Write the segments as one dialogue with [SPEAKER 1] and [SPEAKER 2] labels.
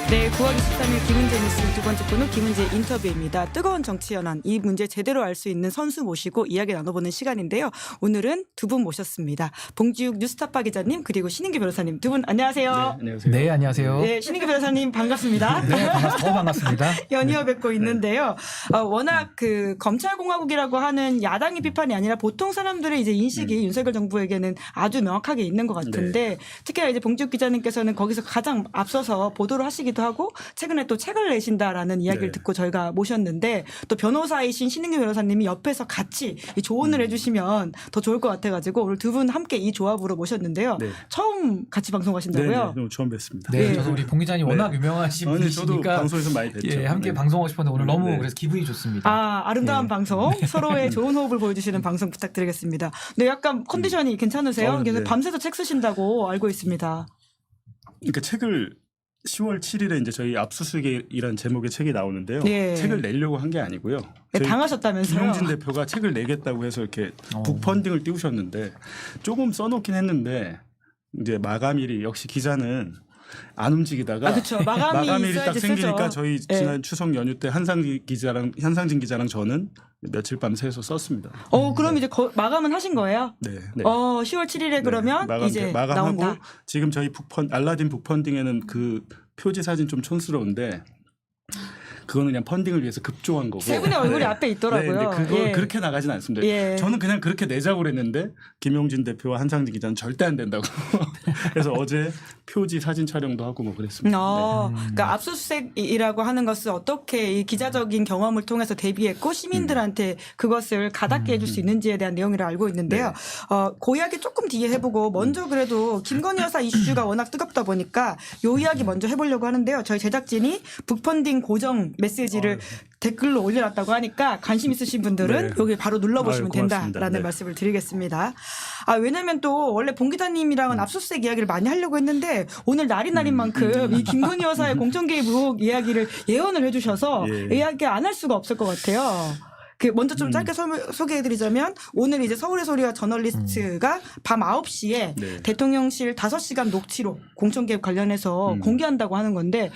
[SPEAKER 1] 네, 9월 23일 김은재 뉴스 두 번째 코너 김은재 인터뷰입니다. 뜨거운 정치 현안, 이 문제 제대로 알 수 있는 선수 모시고 이야기 나눠보는 시간인데요. 오늘은 두 분 모셨습니다. 봉지욱 뉴스타파 기자님 그리고 신인기 변호사님 두 분 안녕하세요.
[SPEAKER 2] 네, 안녕하세요.
[SPEAKER 3] 네, 안녕하세요.
[SPEAKER 1] 네, 신인기 변호사님 반갑습니다.
[SPEAKER 3] 네, 반갑습니다.
[SPEAKER 1] 연이어 뵙고 있는데요. 워낙 그 검찰공화국이라고 하는 야당의 비판이 아니라 보통 사람들의 이제 인식이 윤석열 정부에게는 아주 명확하게 있는 것 같은데 특히나 이제 봉지욱 기자님께서는 거기서 가장 앞서서 보도를 하시기도 하고 최근에 또 책을 내신다라는 이야기를 듣고 저희가 모셨는데 또 변호사이신 신인규 변호사님이 옆에서 같이 이 조언을 해주시면 더 좋을 것 같아가지고 오늘 두 분 함께 이 조합으로 모셨는데요.
[SPEAKER 2] 네. 처음
[SPEAKER 1] 같이 방송하신다고요?
[SPEAKER 2] 네, 처음 뵙습니다.
[SPEAKER 3] 네,
[SPEAKER 1] 네.
[SPEAKER 3] 저도 우리 봉 기자님 워낙 유명하신
[SPEAKER 2] 저도
[SPEAKER 3] 분이시니까
[SPEAKER 2] 방송에서 많이 뵀죠.
[SPEAKER 3] 예, 함께
[SPEAKER 2] 네.
[SPEAKER 3] 방송하고 싶었는데 오늘 너무
[SPEAKER 2] 네.
[SPEAKER 3] 그래서 기분이 좋습니다.
[SPEAKER 1] 아, 아름다운
[SPEAKER 3] 네.
[SPEAKER 1] 방송, 서로의 좋은 호흡을 보여주시는 방송 부탁드리겠습니다. 네, 약간 컨디션이 괜찮으세요? 그래서
[SPEAKER 2] 네.
[SPEAKER 1] 밤새서 책 쓰신다고 알고 있습니다.
[SPEAKER 2] 그러니까 책을 10월 7일에 이제 저희 압수수색이라는 제목의 책이 나오는데요.
[SPEAKER 1] 네.
[SPEAKER 2] 책을 내려고 한 게 아니고요.
[SPEAKER 1] 네,
[SPEAKER 2] 저희
[SPEAKER 1] 당하셨다면서요?
[SPEAKER 2] 김용진 대표가 책을 내겠다고 해서 이렇게 북펀딩을 띄우셨는데 조금 써놓긴 했는데 이제 마감일이 역시 기자는 안 움직이다가
[SPEAKER 1] 아, 그쵸. 마감이
[SPEAKER 2] 일이 딱
[SPEAKER 1] 있어야지
[SPEAKER 2] 생기니까
[SPEAKER 1] 쓰죠.
[SPEAKER 2] 저희
[SPEAKER 1] 네.
[SPEAKER 2] 지난 추석 연휴 때 한상진 기자랑 저는 며칠 밤 새서 썼습니다.
[SPEAKER 1] 그럼 이제 마감은 하신 거예요?
[SPEAKER 2] 네. 네.
[SPEAKER 1] 10월 7일에 그러면 이제
[SPEAKER 2] 마감하고
[SPEAKER 1] 나온다.
[SPEAKER 2] 지금 저희 알라딘 북펀딩에는 그 표지 사진 좀 촌스러운데 그거는 그냥 펀딩을 위해서 급조한 거고
[SPEAKER 1] 세 분의 얼굴이 앞에 있더라고요.
[SPEAKER 2] 네, 그거
[SPEAKER 1] 예.
[SPEAKER 2] 그렇게 나가진 않습니다.
[SPEAKER 1] 예.
[SPEAKER 2] 저는 그냥 그렇게 내자고 그랬는데 김용진 대표와 한상진 기자는 절대 안 된다고. 그래서 어제 표지 사진 촬영도 하고 뭐 그랬습니다.
[SPEAKER 1] 그러니까 압수수색이라고 하는 것을 어떻게 이 기자적인 경험을 통해서 대비했고 시민들한테 그것을 가닿게 해줄 수 있는지에 대한 내용을 알고 있는데요. 그 이야기 조금 뒤에 해보고 먼저 그래도 김건희 여사 이슈가 워낙 뜨겁다 보니까 이 이야기 먼저 해보려고 하는데요. 저희 제작진이 북펀딩 고정 메시지를 댓글로 올려놨다고 하니까 관심 있으신 분들은
[SPEAKER 2] 네.
[SPEAKER 1] 여기 바로 눌러보시면
[SPEAKER 2] 아유, 고맙습니다.
[SPEAKER 1] 된다라는
[SPEAKER 2] 네.
[SPEAKER 1] 말씀을 드리겠습니다. 왜냐하면 또 원래 봉 기자님이랑은 압수수색 이야기를 많이 하려고 했는데 오늘 날이 날인 만큼 이 김건희 여사의 공천 개입 의혹 이야기를 예언을 해주셔서
[SPEAKER 2] 예.
[SPEAKER 1] 이야기 안 할 수가 없을 것 같아요. 먼저 좀 짧게 소개해드리자면 오늘 이제 서울의 소리와 저널리스트가 밤 9시에
[SPEAKER 2] 네.
[SPEAKER 1] 대통령실 5시간 녹취록 공천 개입 관련해서 공개한다고 하는 건데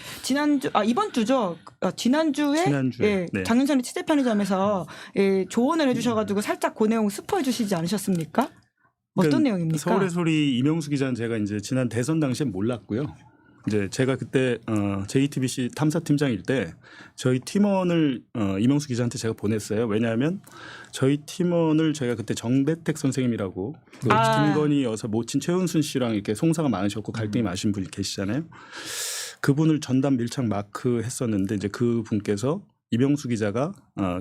[SPEAKER 1] 이번 주죠. 지난주에 예,
[SPEAKER 2] 네.
[SPEAKER 1] 장윤선이 취재 편의점에서 예, 조언을 해주셔가지고 살짝 그 내용 스포해 주시지 않으셨습니까? 어떤
[SPEAKER 2] 그러니까
[SPEAKER 1] 내용입니까?
[SPEAKER 2] 서울의 소리 이명수 기자는 제가 이제 지난 대선 당시엔 몰랐고요. 이제 제가 그때 JTBC 탐사팀장일 때 저희 팀원을 이명수 기자한테 제가 보냈어요. 왜냐하면 저희 팀원을 제가 그때 정대택 선생님이라고 김건희 여사 모친 최은순 씨랑 이렇게 송사가 많으셨고 갈등이 많으신 분이 계시잖아요. 그분을 전담 밀착 마크 했었는데 이제 그 분께서 이명수 기자가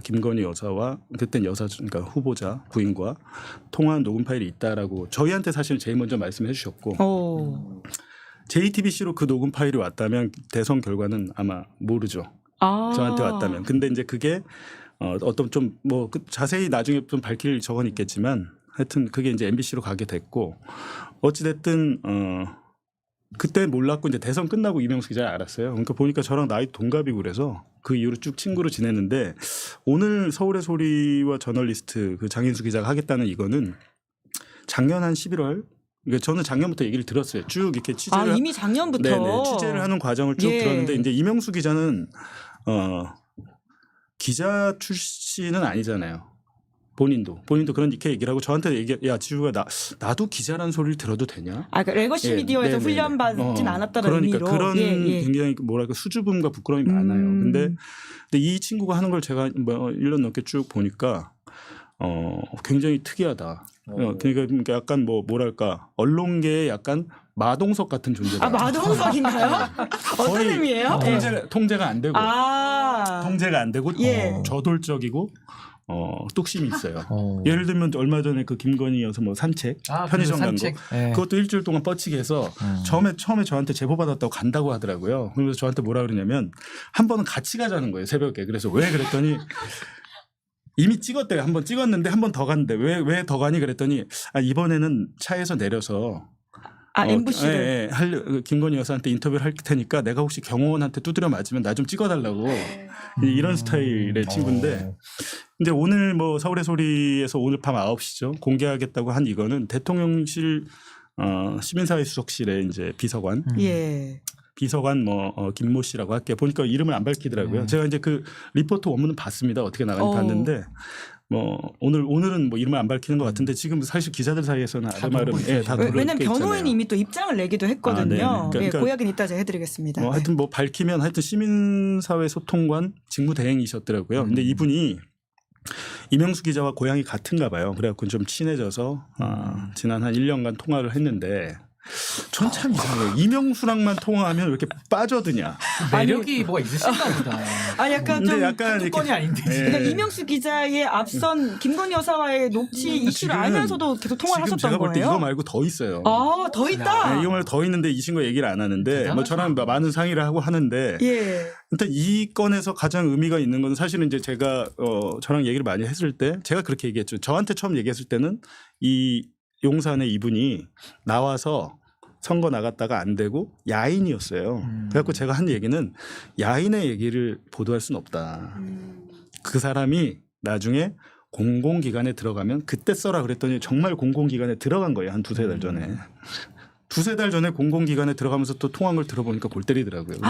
[SPEAKER 2] 김건희 여사와 그땐 여사 그러니까 후보자 부인과 통화한 녹음 파일이 있다라고 저희한테 사실 제일 먼저 말씀해 주셨고 JTBC로 그 녹음 파일이 왔다면 대선 결과는 아마 모르죠. 저한테 왔다면. 근데 이제 그게 어떤 좀 뭐 자세히 나중에 좀 밝힐 적은 있겠지만 하여튼 그게 이제 MBC로 가게 됐고 어찌 됐든 그때 몰랐고 이제 대선 끝나고 이명수 기자를 알았어요. 그러니까 보니까 저랑 나이 동갑이고 그래서 그 이후로 쭉 친구로 지냈는데 오늘 서울의 소리와 저널리스트 그 장인수 기자가 하겠다는 이거는 작년 한 11월 그러니까 저는 작년부터 얘기를 들었어요. 쭉 이렇게 취재를
[SPEAKER 1] 이미 작년부터
[SPEAKER 2] 네네, 취재를 하는 과정을 쭉 들었는데 이제 이명수 기자는 기자 출신은 아니잖아요. 본인도 그런 이렇게 얘기를 하고 저한테 야 지우가 나도 기자라는 소리를 들어도 되냐?
[SPEAKER 1] 그러니까 레거시 미디어에서 훈련받진 않았다는
[SPEAKER 2] 그러니까
[SPEAKER 1] 의미로
[SPEAKER 2] 그런 굉장히 뭐랄까 수줍음과 부끄러움이 많아요. 근데 이 친구가 하는 걸 제가 뭐 1년 넘게 쭉 보니까 굉장히 특이하다. 그러니까 약간 뭐랄까 언론계의 약간 마동석 같은 존재다.
[SPEAKER 1] 마동석인가요? 어떤 의미예요?
[SPEAKER 2] 통제가 안 되고 통제가 안 되고 저돌적이고 뚝심이 있어요. 예를 들면 얼마 전에 그 김건희 여사 뭐 산책 편의점 간 거 그것도 일주일 동안 뻗치게 해서 처음에 저한테 제보 받았다고 간다고 하더라고요. 그래서 저한테 뭐라 그러냐면 한 번은 같이 가자는 거예요 새벽에. 그래서 왜 그랬더니 이미 찍었대요. 한 번 찍었는데 한 번 더 갔는데 왜 더 가니 그랬더니 이번에는 차에서 내려서
[SPEAKER 1] MBC를
[SPEAKER 2] 김건희 여사한테 인터뷰를 할 테니까 내가 혹시 경호원한테 두드려 맞으면 나 좀 찍어달라고 이런 스타일의 친구인데 이제 오늘 뭐 서울의 소리에서 오늘 밤 9시죠 공개하겠다고 한 이거는 대통령실 시민사회 수석실의 이제 비서관 비서관 김모 씨라고 할게요. 보니까 이름을 안 밝히더라고요. 제가 이제 그 리포터 원문은 봤습니다. 어떻게 나가는지 봤는데 오늘은 뭐 이름을 안 밝히는 것 같은데 지금 사실 기자들 사이에서는 아름아름 다
[SPEAKER 1] 왜냐면 변호인이 이미 또 입장을 내기도 했거든요.
[SPEAKER 2] 그러니까
[SPEAKER 1] 고약은 이따 제가 해드리겠습니다.
[SPEAKER 2] 하여튼 뭐 밝히면 하여튼 시민사회 소통관 직무대행이셨더라고요. 근데 이분이 이명수 기자와 고향이 같은가 봐요. 그래갖고 좀 친해져서 지난 한 1년간 통화를 했는데 전 참 이상해요. 이명수랑만 통화하면 왜 이렇게 빠져드냐.
[SPEAKER 3] 매력이 뭐가 있으신가 보다.
[SPEAKER 1] 아니 약간
[SPEAKER 2] 근데
[SPEAKER 1] 좀
[SPEAKER 2] 약간
[SPEAKER 3] 조건이 아닌데.
[SPEAKER 1] 그러니까 이명수 기자의 앞선 김건희 여사와의 녹취 이슈를 알면서도 계속 통화를
[SPEAKER 2] 지금
[SPEAKER 1] 하셨던
[SPEAKER 2] 제가 볼 때
[SPEAKER 1] 거예요?
[SPEAKER 2] 이거 말고 더 있어요.
[SPEAKER 1] 더 있다.
[SPEAKER 2] 이거 말고 더 있는데 이 친구가 얘기를 안 하는데
[SPEAKER 3] 대단하다.
[SPEAKER 2] 저랑 많은 상의를 하고 하는데
[SPEAKER 1] 예.
[SPEAKER 2] 일단 이 건에서 가장 의미가 있는 건 사실은 이제 제가 저랑 얘기를 많이 했을 때 제가 그렇게 얘기했죠. 저한테 처음 얘기했을 때는 이 용산의 이분이 나와서 선거 나갔다가 안 되고 야인이었어요. 그래갖고 제가 한 얘기는 야인의 얘기를 보도할 수는 없다. 그 사람이 나중에 공공기관에 들어가면 그때 써라 그랬더니 정말 공공기관에 들어간 거예요. 한 두세 달 전에. 두세 달 전에 공공기관에 들어가면서 또 통한 걸 들어보니까 골 때리더라고요.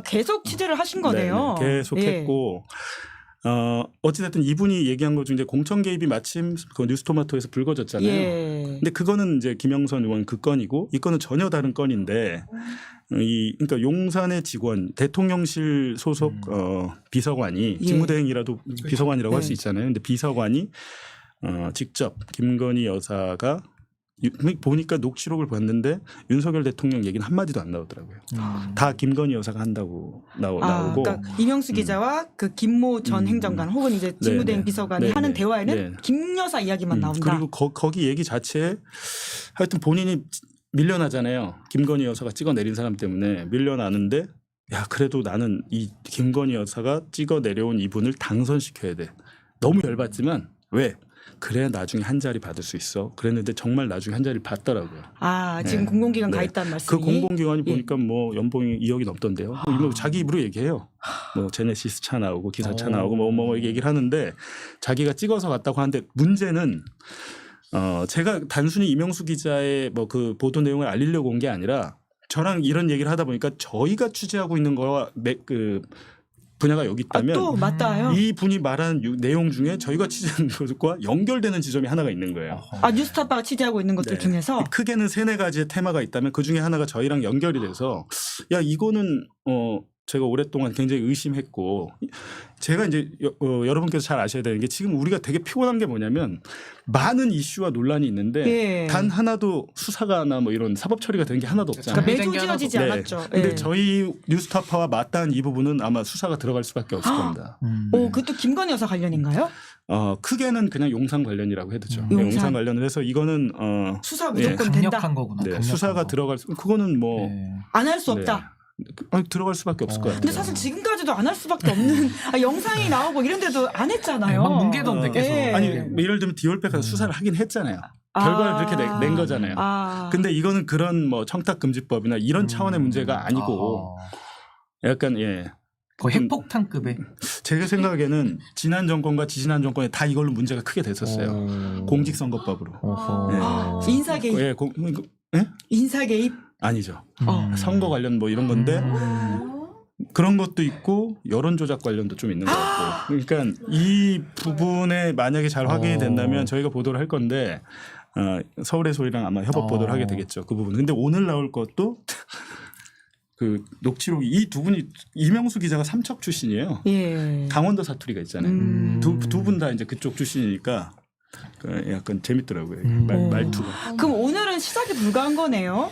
[SPEAKER 1] 계속 취재를 하신 거네요.
[SPEAKER 2] 네, 계속했고 어찌됐든 이분이 얘기한 것 중에 공천 개입이 마침 그 뉴스토마토에서 불거졌잖아요.
[SPEAKER 1] 예.
[SPEAKER 2] 근데 그거는 이제 김영선 의원 그 건이고 이 건은 전혀 다른 건인데 그러니까 용산의 직원 대통령실 소속 비서관이
[SPEAKER 1] 예.
[SPEAKER 2] 직무대행이라도 비서관이라고 할 수
[SPEAKER 1] 네.
[SPEAKER 2] 있잖아요. 근데 비서관이 직접 김건희 여사가 보니까 녹취록을 봤는데 윤석열 대통령 얘기는 한마디도 안 나오더라고요. 다 김건희 여사가 한다고 나오고.
[SPEAKER 1] 그러니까 이명수 기자와 그 김모 전 행정관 혹은 이제 직무대행
[SPEAKER 2] 네네.
[SPEAKER 1] 비서관이
[SPEAKER 2] 네네.
[SPEAKER 1] 하는 대화에는
[SPEAKER 2] 네.
[SPEAKER 1] 김 여사 이야기만 나온다.
[SPEAKER 2] 그리고 거기 얘기 자체에 하여튼 본인이 밀려나잖아요. 김건희 여사가 찍어내린 사람 때문에 밀려나는데 야 그래도 나는 이 김건희 여사가 찍어내려온 이분을 당선시켜야 돼. 너무 열받지만 왜? 그래 나중에 한 자리 받을 수 있어. 그랬는데 정말 나중에 한 자리를 받더라고요.
[SPEAKER 1] 지금
[SPEAKER 2] 네.
[SPEAKER 1] 공공기관 가
[SPEAKER 2] 네.
[SPEAKER 1] 있다는 말씀이.
[SPEAKER 2] 그 공공기관이
[SPEAKER 1] 예.
[SPEAKER 2] 보니까 뭐 연봉이 2억이 넘던데요. 뭐 자기 입으로 얘기해요. 뭐 제네시스 차 나오고 기사 차 나오고 뭐 얘기를 하는데 자기가 찍어서 갔다고 하는데 문제는 제가 단순히 이명수 기자의 뭐 그 보도 내용을 알리려고 온 게 아니라 저랑 이런 얘기를 하다 보니까 저희가 취재하고 있는 거와 그 분야가 여기 있다면
[SPEAKER 1] 또 맞다요.
[SPEAKER 2] 이 분이 말한 내용 중에 저희가 취재한 것과 연결되는 지점이 하나가 있는 거예요.
[SPEAKER 1] 뉴스타파가 취재하고 있는 것들
[SPEAKER 2] 네.
[SPEAKER 1] 중에서
[SPEAKER 2] 크게는 3-4가지의 테마가 있다면 그 중에 하나가 저희랑 연결이 돼서 야 이거는 제가 오랫동안 굉장히 의심했고 제가 이제 여러분께서 잘 아셔야 되는 게 지금 우리가 되게 피곤한 게 뭐냐면 많은 이슈와 논란이 있는데
[SPEAKER 1] 예.
[SPEAKER 2] 단 하나도 수사가나 뭐 이런 사법 처리가 된 게 하나도 없잖아요.
[SPEAKER 1] 그러니까
[SPEAKER 3] 네.
[SPEAKER 1] 매주 지어지지
[SPEAKER 2] 네.
[SPEAKER 1] 않았죠.
[SPEAKER 2] 근데
[SPEAKER 1] 예.
[SPEAKER 2] 저희 뉴스타파와 맞닿은 이 부분은 아마 수사가 들어갈 수밖에 없을 겁니다.
[SPEAKER 1] 그것도 김건희 여사 관련인가요?
[SPEAKER 2] 크게는 그냥 용산 관련이라고 해도 되죠.
[SPEAKER 1] 용산.
[SPEAKER 2] 용산 관련을 해서 이거는
[SPEAKER 1] 수사 무조건 된다.
[SPEAKER 3] 강력한 거구나.
[SPEAKER 2] 네,
[SPEAKER 3] 강력한
[SPEAKER 2] 수사가
[SPEAKER 3] 거.
[SPEAKER 2] 들어갈 그거는 뭐
[SPEAKER 3] 네.
[SPEAKER 1] 안 할 수 없다.
[SPEAKER 2] 들어갈 수밖에 없을 것 같아요.
[SPEAKER 1] 근데 사실 지금까지도 안 할 수밖에 없는 영상이 나오고 이런데도 안 했잖아요.
[SPEAKER 3] 막 뭉개던데 계속.
[SPEAKER 1] 예.
[SPEAKER 2] 아니 뭐 예를 들면 디올백가 수사를 하긴 했잖아요. 결과를 그렇게 낸 거잖아요. 근데 이거는 그런 뭐 청탁금지법이나 이런 차원의 문제가 아니고 약간
[SPEAKER 3] 거의 핵폭탄급의.
[SPEAKER 2] 제가 생각에는 지난 정권과 지지난 정권에 다 이걸로 문제가 크게 됐었어요. 공직선거법으로.
[SPEAKER 1] 인사 개입. 인사 개입.
[SPEAKER 2] 아니죠. 선거 관련 뭐 이런 건데 그런 것도 있고 여론 조작 관련도 좀 있는 것 같고. 그러니까 이 부분에 만약에 잘 확인이 된다면 저희가 보도를 할 건데 서울의 소리랑 아마 협업 보도를 하게 되겠죠. 그 부분. 근데 오늘 나올 것도 그 녹취록이 이 두 분이 이명수 기자가 삼척 출신이에요.
[SPEAKER 1] 예.
[SPEAKER 2] 강원도 사투리가 있잖아요. 두 분 다 이제 그쪽 출신이니까 약간 재밌더라고요. 말투가.
[SPEAKER 1] 그럼 오늘은 시작이 불가한 거네요.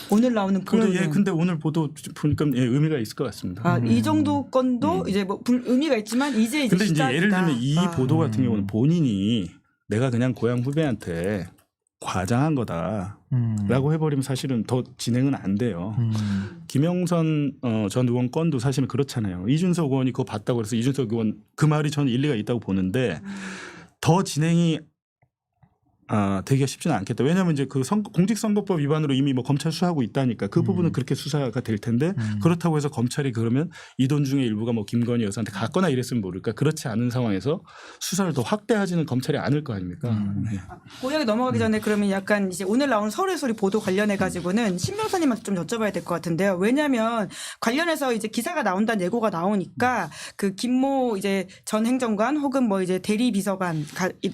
[SPEAKER 1] 오늘 나오는 보도는.
[SPEAKER 2] 근데 오늘 보도 보니까 의미가 있을 것 같습니다.
[SPEAKER 1] 이 정도 건도 이제 뭐 의미가 있지만 이제
[SPEAKER 2] 근데 이제
[SPEAKER 1] 시작이다.
[SPEAKER 2] 예를 들면 이 보도 같은 경우는 본인이 내가 그냥 고향 후배한테 과장한 거다라고 해버리면 사실은 더 진행은 안 돼요. 김영선 전 의원 건도 사실은 그렇잖아요. 이준석 의원이 그거 봤다고 해서 이준석 의원 그 말이 저는 일리가 있다고 보는데 더 진행이 되기가 쉽지는 않겠다. 왜냐하면 이제 그 공직선거법 위반으로 이미 뭐 검찰 수사하고 있다니까 그 부분은 그렇게 수사가 될 텐데 그렇다고 해서 검찰이 그러면 이 돈 중에 일부가 뭐 김건희 여사한테 갔거나 이랬으면 모를까. 그렇지 않은 상황에서 수사를 더 확대하지는 검찰이 않을 거 아닙니까? 네.
[SPEAKER 1] 그 이야기 넘어가기 전에 그러면 약간 이제 오늘 나온 서울의 소리 보도 관련해 가지고는 신 변호사님한테 좀 여쭤봐야 될 것 같은데요. 왜냐하면 관련해서 이제 기사가 나온다는 예고가 나오니까 그 김모 이제 전 행정관 혹은 뭐 이제 대리 비서관,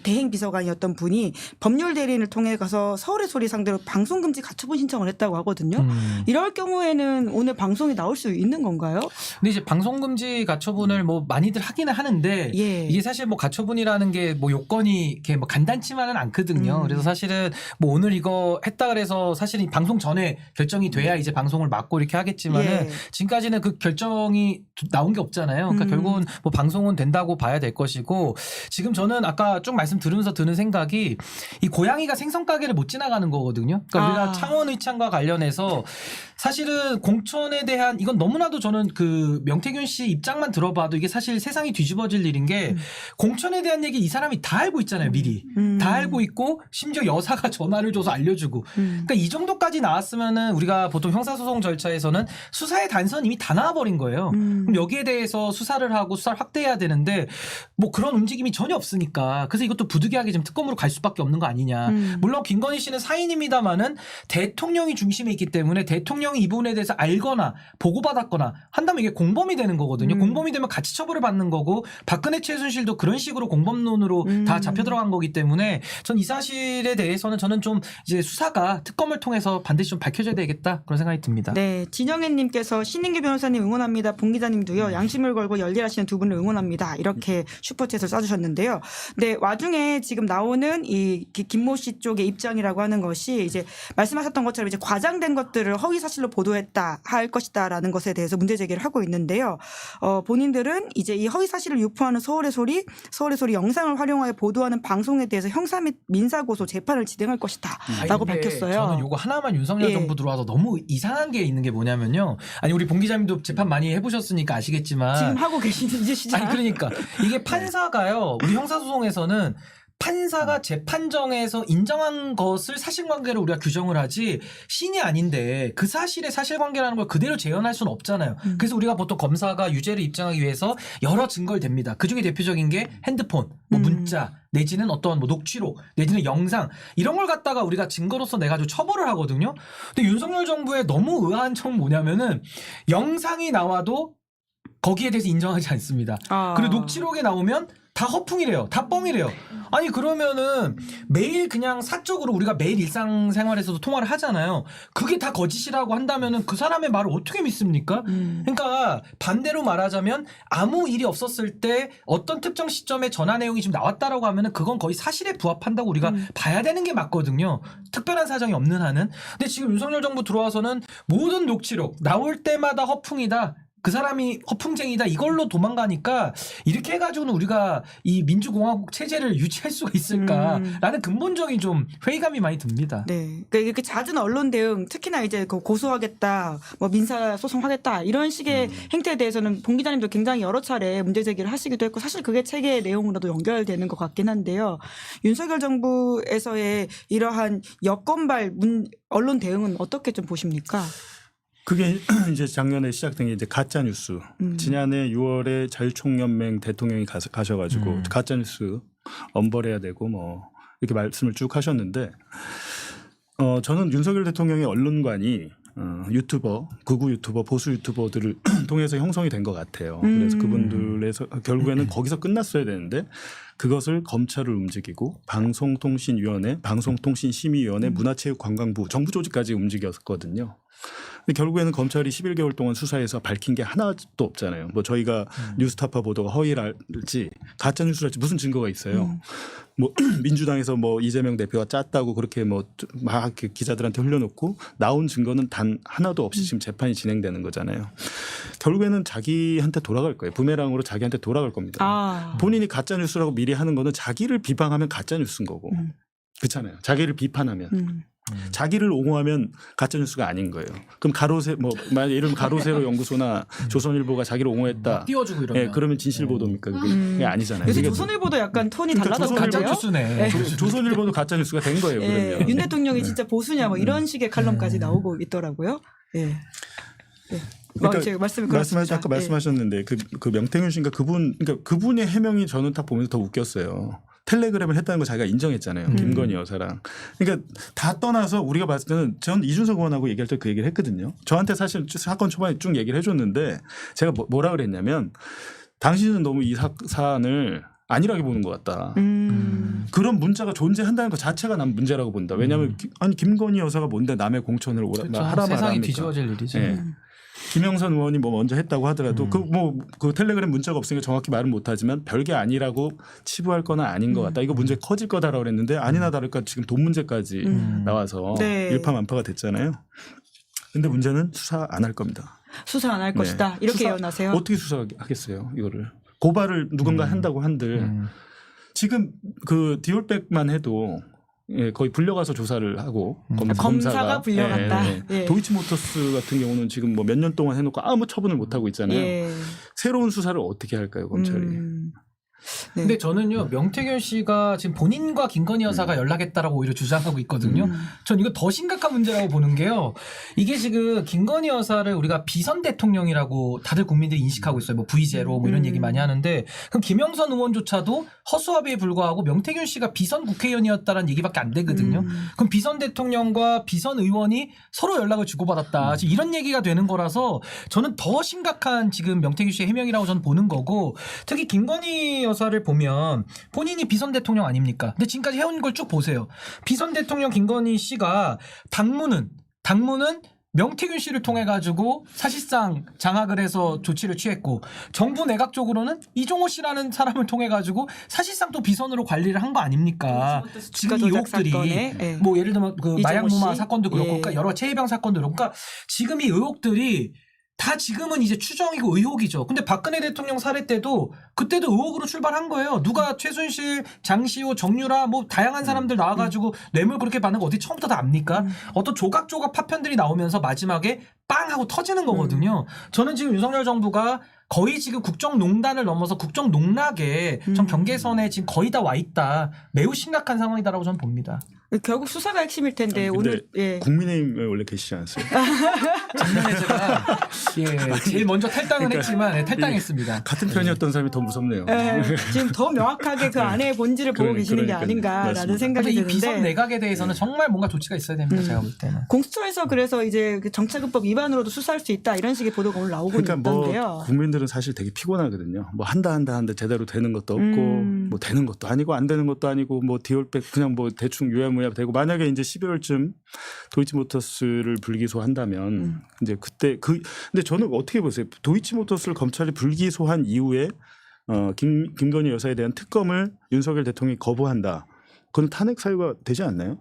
[SPEAKER 1] 대행 비서관이었던 분이 법률 대리인을 통해 가서 서울의 소리 상대로 방송 금지 가처분 신청을 했다고 하거든요. 이럴 경우에는 오늘 방송이 나올 수 있는 건가요?
[SPEAKER 3] 근데 이제 방송금지 가처분을 뭐 많이들 하기는 하는데
[SPEAKER 1] 예.
[SPEAKER 3] 이게 사실 뭐 가처분이라는 게 뭐 요건이 이렇게 뭐 간단치만은 않거든요. 그래서 사실은 뭐 오늘 이거 했다 그래서 사실은 방송 전에 결정이 돼야 이제 방송을 막고 이렇게 하겠지만은
[SPEAKER 1] 예.
[SPEAKER 3] 지금까지는 그 결정이 나온 게 없잖아요. 그러니까 결국은 뭐 방송은 된다고 봐야 될 것이고 지금 저는 아까 쭉 말씀 들으면서 드는 생각이 이 고양이가 생선 가게를 못 지나가는 거거든요. 그러니까 우리가 창원 의창과 관련해서 사실은 공천에 대한 이건 너무나도 저는 그 명태균 씨 입장만 들어봐도 이게 사실 세상이 뒤집어질 일인 게 공천에 대한 얘기 이 사람이 다 알고 있잖아요. 미리. 다 알고 있고 심지어 여사가 전화를 줘서 알려주고 그러니까 이 정도까지 나왔으면은 우리가 보통 형사소송 절차에서는 수사의 단서는 이미 다 나와버린 거예요. 그럼 여기에 대해서 수사를 하고 수사를 확대해야 되는데 뭐 그런 움직임이 전혀 없으니까 그래서 이것도 부득이하게 지금 특검으로 갈 수밖에 없는 거 아니냐. 물론 김건희 씨는 사인입니다마는 대통령이 중심에 있기 때문에 대통령이 이 부분에 대해서 알거나 보고받았거나 한다면 이게 공범이 되는 거거든요. 공범이 되면 같이 처벌을 받는 거고 박근혜 최순실도 그런 식으로 공범론으로 다 잡혀 들어간 거기 때문에 전 이 사실에 대해서는 저는 좀 이제 수사가 특검을 통해서 반드시 좀 밝혀져야 되겠다 그런 생각이 듭니다.
[SPEAKER 1] 네, 진영애님께서 신인규 변호사님 응원합니다. 봉 기자님도요. 양심을 걸고 열일하시는 두 분을 응원합니다. 이렇게 슈퍼챗을 써주셨는데요. 네, 와중에 지금 나오는 이 김모 씨 쪽의 입장이라고 하는 것이 이제 말씀하셨던 것처럼 이제 과장된 것들을 허위 사실로 보도했다 할 것이다라는 것에 대해서 문제 제기를 하고 있는데요. 본인들은 이제 이 허위 사실을 유포하는 서울의 소리 영상을 활용하여 보도하는 방송에 대해서 형사 및 민사 고소 재판을 진행할 것이다라고 밝혔어요.
[SPEAKER 3] 저는 요거 하나만 윤석열
[SPEAKER 1] 예.
[SPEAKER 3] 정부 들어와서 너무 이상한 게 있는 게 뭐냐면요. 아니 우리 봉 기자님도 재판 많이 해보셨으니까 아시겠지만
[SPEAKER 1] 지금 하고 계시는지 시작.
[SPEAKER 3] 아니 그러니까 이게 판사가요. 우리 형사소송에서는 판사가 재판정에서 인정한 것을 사실관계로 우리가 규정을 하지 신이 아닌데 그 사실의 사실관계라는 걸 그대로 재현할 수는 없잖아요. 그래서 우리가 보통 검사가 유죄를 입증하기 위해서 여러 증거를 댑니다. 그중에 대표적인 게 핸드폰, 뭐 문자 내지는 어떤 뭐 녹취록 내지는 영상 이런 걸 갖다가 우리가 증거로서 내가지고 처벌을 하거든요. 근데 윤석열 정부의 너무 의아한 점은 뭐냐면은 영상이 나와도 거기에 대해서 인정하지 않습니다. 그리고 녹취록에 나오면 다 허풍이래요. 다 뻥이래요. 아니 그러면은 매일 그냥 사적으로 우리가 매일 일상생활에서도 통화를 하잖아요. 그게 다 거짓이라고 한다면은 그 사람의 말을 어떻게 믿습니까? 그러니까 반대로 말하자면 아무 일이 없었을 때 어떤 특정 시점에 전화 내용이 좀 나왔다라고 하면은 그건 거의 사실에 부합한다고 우리가 봐야 되는 게 맞거든요. 특별한 사정이 없는 한은. 근데 지금 윤석열 정부 들어와서는 모든 녹취록 나올 때마다 허풍이다. 그 사람이 허풍쟁이다 이걸로 도망가니까 이렇게 해가지고는 우리가 이 민주공화국 체제를 유지할 수가 있을까라는 근본적인 좀 회의감이 많이 듭니다.
[SPEAKER 1] 네, 그러니까 이렇게 잦은 언론 대응, 특히나 이제 그 고소하겠다, 뭐 민사 소송하겠다 이런 식의 행태에 대해서는 봉 기자님도 굉장히 여러 차례 문제 제기를 하시기도 했고 사실 그게 체계의 내용으로도 연결되는 것 같긴 한데요. 윤석열 정부에서의 이러한 여건발 언론 대응은 어떻게 좀 보십니까?
[SPEAKER 2] 그게 이제 작년에 시작된 게 이제 가짜 뉴스. 지난해 6월에 자유총연맹 대통령이 가셔가지고 가짜 뉴스 엄벌해야 되고 뭐 이렇게 말씀을 쭉 하셨는데, 저는 윤석열 대통령의 언론관이 유튜버, 극우 유튜버, 보수 유튜버들을 통해서 형성이 된 것 같아요. 그래서 그분들에서 결국에는 거기서 끝났어야 되는데 그것을 검찰을 움직이고 방송통신위원회, 방송통신심의위원회, 문화체육관광부, 정부 조직까지 움직였거든요. 근데 결국에는 검찰이 11개월 동안 수사해서 밝힌 게 하나도 없잖아요. 뭐 저희가 뉴스타파 보도가 허위랄지 가짜 뉴스랄지 무슨 증거가 있어요. 뭐 민주당에서 뭐 이재명 대표가 짰다고 그렇게 뭐 막 기자들한테 흘려놓고 나온 증거는 단 하나도 없이 지금 재판이 진행되는 거잖아요. 결국에는 자기한테 돌아갈 거예요. 부메랑으로 자기한테 돌아갈 겁니다. 본인이 가짜 뉴스라고 미리 하는 거는 자기를 비방하면 가짜 뉴스인 거고. 그렇잖아요. 자기를 비판하면. 자기를 옹호하면 가짜뉴스가 아닌 거예요. 그럼 가로세 뭐 만약 예를 들면 가로세로 연구소나 조선일보가 자기를 옹호했다.
[SPEAKER 3] 띄워주고 이러면.
[SPEAKER 2] 예, 그러면 진실보도입니까? 그게 아니잖아요.
[SPEAKER 1] 요새
[SPEAKER 2] 이게
[SPEAKER 1] 조선일보도 약간 톤이
[SPEAKER 2] 그러니까
[SPEAKER 1] 달라졌다고요?
[SPEAKER 3] 가짜 뉴스네.
[SPEAKER 2] 조선일보도 가짜뉴스가 된 거예요.
[SPEAKER 1] 예,
[SPEAKER 2] 그러면.
[SPEAKER 1] 윤 대통령이 진짜 보수냐 뭐 이런 식의 칼럼까지 나오고 있더라고요. 예. 예.
[SPEAKER 2] 그러니까
[SPEAKER 1] 제 말씀이 그렇습니다.
[SPEAKER 2] 아까 말씀하셨는데 그 명태균 씨인가 그러니까 그분의 해명이 저는 딱 보면서 더 웃겼어요. 텔레그램을 했다는 거 자기가 인정했잖아요. 김건희 여사랑. 그러니까 다 떠나서 우리가 봤을 때는 전 이준석 의원하고 얘기할 때 그 얘기를 했거든요. 저한테 사실 사건 초반에 쭉 얘기를 해줬는데 제가 뭐라 그랬냐면 당신은 너무 이 사안을 안일하게 보는 것 같다. 그런 문자가 존재한다는 것 자체가 난 문제라고 본다. 왜냐하면 아니 김건희 여사가 뭔데 남의 공천을
[SPEAKER 3] 그렇죠.
[SPEAKER 2] 하라
[SPEAKER 3] 세상이
[SPEAKER 2] 말합니까?
[SPEAKER 3] 뒤집어질 일이지.
[SPEAKER 2] 예. 김영선 의원이 뭐 먼저 했다고 하더라도 그 텔레그램 문자가 없으니까 정확히 말은 못하지만 별게 아니라고 치부할 거나 아닌 것 같다. 이거 문제 커질 거다라고 그랬는데 아니나 다를까 지금 돈 문제까지 나와서
[SPEAKER 1] 네.
[SPEAKER 2] 일파만파가 됐잖아요. 근데 문제는 수사 안 할 겁니다.
[SPEAKER 1] 수사 안 할 것이다. 이렇게
[SPEAKER 2] 수사
[SPEAKER 1] 예언하세요.
[SPEAKER 2] 어떻게 수사하겠어요, 이거를. 고발을 누군가 한다고 한들 지금 그 디올백만 해도 예, 거의 불려가서 조사를 하고
[SPEAKER 1] 검사가 불려갔다. 예.
[SPEAKER 2] 도이치모터스 같은 경우는 지금 뭐 몇 년 동안 해놓고 아무 처분을 못 하고 있잖아요.
[SPEAKER 1] 예.
[SPEAKER 2] 새로운 수사를 어떻게 할까요, 검찰이?
[SPEAKER 1] 네.
[SPEAKER 3] 근데 저는요 명태균 씨가 지금 본인과 김건희 여사가 연락했다라고 오히려 주장하고 있거든요. 전 이거 더 심각한 문제라고 보는 게요. 이게 지금 김건희 여사를 우리가 비선 대통령이라고 다들 국민들이 인식하고 있어요. 뭐 V0 뭐 이런 얘기 많이 하는데 그럼 김영선 의원조차도 허수아비에 불과하고 명태균 씨가 비선 국회의원이었다라는 얘기밖에 안 되거든요. 그럼 비선 대통령과 비선 의원이 서로 연락을 주고받았다. 지금 이런 얘기가 되는 거라서 저는 더 심각한 지금 명태균 씨의 해명이라고 저는 보는 거고 특히 김건희 여사를 보면 본인이 비선 대통령 아닙니까? 근데 지금까지 해온 걸 쭉 보세요. 비선 대통령 김건희 씨가 당무는 명태균 씨를 통해 가지고 사실상 장악을 해서 조치를 취했고 정부 내각 쪽으로는 이종호 씨라는 사람을 통해 가지고 사실상 또 비선으로 관리를 한 거 아닙니까? 지금 이 의혹들이
[SPEAKER 1] 사건에,
[SPEAKER 3] 뭐 예를 들면 그 마약
[SPEAKER 1] 이종호
[SPEAKER 3] 무마
[SPEAKER 1] 씨?
[SPEAKER 3] 사건도 그렇고
[SPEAKER 1] 예.
[SPEAKER 3] 그러니까 여러 체해병 사건도 그렇고 그러니까 지금 이 의혹들이 다 지금은 이제 추정이고 의혹이죠. 근데 박근혜 대통령 사례 때도 그때도 의혹으로 출발한 거예요. 누가 최순실, 장시호, 정유라 뭐 다양한 사람들 나와가지고 뇌물 그렇게 받는 거 어디 처음부터 다 압니까? 어떤 조각조각 파편들이 나오면서 마지막에 빵 하고 터지는 거거든요. 저는 지금 윤석열 정부가 거의 지금 국정농단을 넘어서 국정농락에 전 경계선에 지금 거의 다 와 있다. 매우 심각한 상황이다라고 저는 봅니다.
[SPEAKER 1] 결국 수사가 핵심일 텐데
[SPEAKER 2] 아니,
[SPEAKER 1] 오늘 예.
[SPEAKER 2] 국민의힘에 원래 계시지 않았어요?
[SPEAKER 3] 작년에 제가 제일 먼저 탈당은 했지만 탈당했습니다.
[SPEAKER 2] 같은 편이었던 사람이 더 무섭네요.
[SPEAKER 1] 지금 더 명확하게 그 안의 본질을 보고 계시는 게
[SPEAKER 2] 그러니까요.
[SPEAKER 1] 아닌가라는
[SPEAKER 2] 맞습니다.
[SPEAKER 1] 생각이
[SPEAKER 3] 근데 이
[SPEAKER 1] 드는데
[SPEAKER 3] 비선 내각에 대해서는 정말 뭔가 조치가 있어야 됩니다. 제가 볼 때는.
[SPEAKER 1] 공수처에서 그래서 이제 그 정치자금법 위반으로도 수사할 수 있다 이런 식의 보도가 오늘 나오고
[SPEAKER 2] 그러니까
[SPEAKER 1] 있던데요.
[SPEAKER 2] 뭐 국민들은 사실 되게 피곤하거든요. 뭐 한다 제대로 되는 것도 없고 뭐 되는 것도 아니고 안 되는 것도 아니고 뭐 디올백 그냥 뭐 대충 유야무야 되고 만약에 이제 12월쯤 도이치모터스를 불기소한다면 이제 그때 근데 저는 어떻게 보세요? 도이치모터스를 검찰이 불기소한 이후에 김건희 여사에 대한 특검을 윤석열 대통령이 거부한다. 그건 탄핵 사유가 되지 않나요?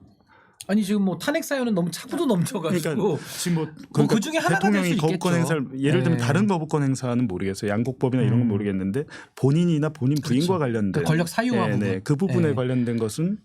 [SPEAKER 3] 아니 지금 뭐 탄핵 사유는 너무 차고도 넘쳐가지고
[SPEAKER 2] 그러니까 지금 뭐
[SPEAKER 3] 그 중에 하나가
[SPEAKER 2] 대통령이
[SPEAKER 3] 될 수
[SPEAKER 2] 거부권
[SPEAKER 3] 있겠죠.
[SPEAKER 2] 행사를 예를 들면
[SPEAKER 3] 네.
[SPEAKER 2] 다른 거부권 행사는 모르겠어요. 양곡법이나 이런 건 모르겠는데 본인이나 본인 부인과
[SPEAKER 3] 그렇죠.
[SPEAKER 2] 관련된
[SPEAKER 3] 그 권력 사유와 부분.
[SPEAKER 2] 그 부분에
[SPEAKER 3] 네.
[SPEAKER 2] 관련된 것은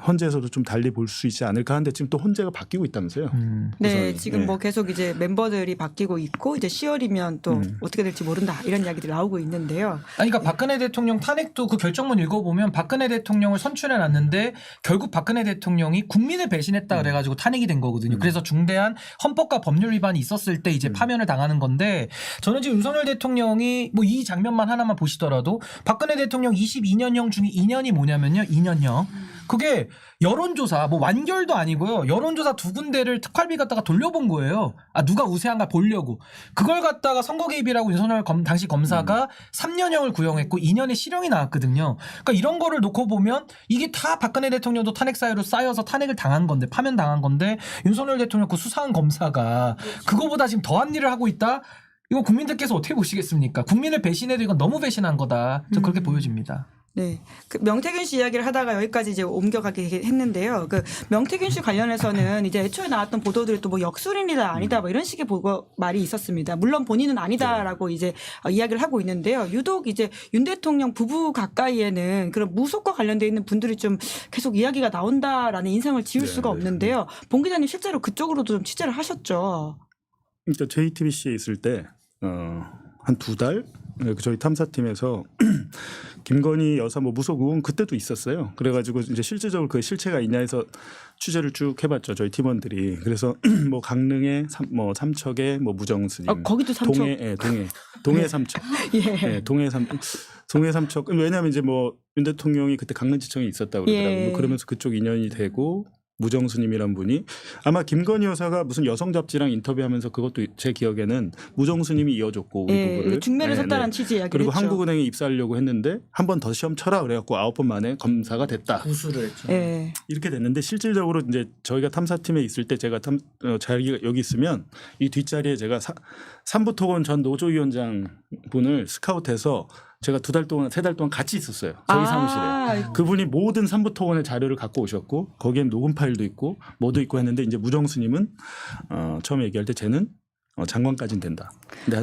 [SPEAKER 2] 헌재에서도 좀 달리 볼 수 있지 않을까 하는데 지금 또 헌재가 바뀌고 있다면서요.
[SPEAKER 1] 네,
[SPEAKER 2] 구성이.
[SPEAKER 1] 지금
[SPEAKER 2] 네.
[SPEAKER 1] 뭐 계속 이제 멤버들이 바뀌고 있고 이제 10월이면 또 어떻게 될지 모른다 이런 이야기들이 나오고 있는데요.
[SPEAKER 3] 아니 그러니까 박근혜 대통령 탄핵도 그 결정문 읽어보면 박근혜 대통령을 선출해 놨는데 결국 박근혜 대통령이 국민을 배신했다 그래가지고 탄핵이 된 거거든요. 그래서 중대한 헌법과 법률 위반이 있었을 때 이제 파면을 당하는 건데 저는 지금 윤석열 대통령이 뭐 이 장면만 하나만 보시더라도 박근혜 대통령 22년형 중에 2년이 뭐냐면요. 2년형. 그게 여론조사 뭐 완결도 아니고요. 여론조사 2군데를 특활비 갖다가 돌려본 거예요. 아 누가 우세한가 보려고. 그걸 갖다가 선거 개입이라고 윤석열 당시 검사가 3년형을 구형했고 2년의 실형이 나왔거든요. 그러니까 이런 거를 놓고 보면 이게 다 박근혜 대통령도 탄핵 사유로 쌓여서 탄핵을 당한 건데 파면 당한 건데 윤석열 대통령 그 수사한 검사가 그거보다 지금 더한 일을 하고 있다. 이거 국민들께서 어떻게 보시겠습니까? 국민을 배신해도 이건 너무 배신한 거다. 저 그렇게 보여집니다.
[SPEAKER 1] 네. 그 명태균 씨 이야기를 하다가 여기까지 이제 옮겨가게 했는데요. 그 명태균 씨 관련해서는 이제 애초에 나왔던 보도들이 또 뭐 역술인이다 아니다 뭐 이런 식의 말이 있었습니다. 물론 본인은 아니다라고 이제 이야기를 하고 있는데요. 유독 이제 윤 대통령 부부 가까이에는 그런 무속과 관련돼 있는 분들이 좀 계속 이야기가 나온다라는 인상을 지울 수가 없는데요. 봉 기자님 실제로 그쪽으로도 좀 취재를 하셨죠.
[SPEAKER 2] 그러니까 JTBC에 있을 때 한 2달 저희 탐사팀에서 김건희 여사 뭐 무속 의혹 그때도 있었어요. 그래가지고 이제 실질적으로 그 실체가 있냐 해서 취재를 쭉 해봤죠. 저희 팀원들이. 그래서 뭐 강릉에 뭐 삼척에 뭐 무정스님.
[SPEAKER 1] 거기도 삼척.
[SPEAKER 2] 동해 삼척.
[SPEAKER 1] 예.
[SPEAKER 2] 동해 삼척. 왜냐하면 이제 뭐 윤 대통령이 그때 강릉지청에 있었다고 그러더라고요.
[SPEAKER 1] 예.
[SPEAKER 2] 뭐 그러면서 그쪽 인연이 되고. 무정스님이란 분이 아마 김건희 여사가 무슨 여성 잡지랑 인터뷰하면서 그것도 제 기억에는 무정스님이 이어줬고 우리 부부를
[SPEAKER 1] 중매를 섰다는 취지 이야기를
[SPEAKER 2] 그리고
[SPEAKER 1] 했죠.
[SPEAKER 2] 한국은행에 입사하려고 했는데 한 번 더 시험 쳐라 그래갖고 9번 만에 검사가 됐다.
[SPEAKER 3] 우수를 했죠.
[SPEAKER 1] 예.
[SPEAKER 2] 이렇게 됐는데 실질적으로 이제 저희가 탐사팀에 있을 때 제가 자리가 여기 있으면 이 뒷자리에 제가 삼부토건 전 노조위원장 분을 스카우트해서 제가 2달 동안 3달 동안 같이 있었어요. 저희 사무실에. 그분이 모든 삼부토건의 자료를 갖고 오셨고 거기엔 녹음 파일도 있고 뭐도 있고 했는데 이제 무정스님은 처음에 얘기할 때 쟤는 장관까지는 된다.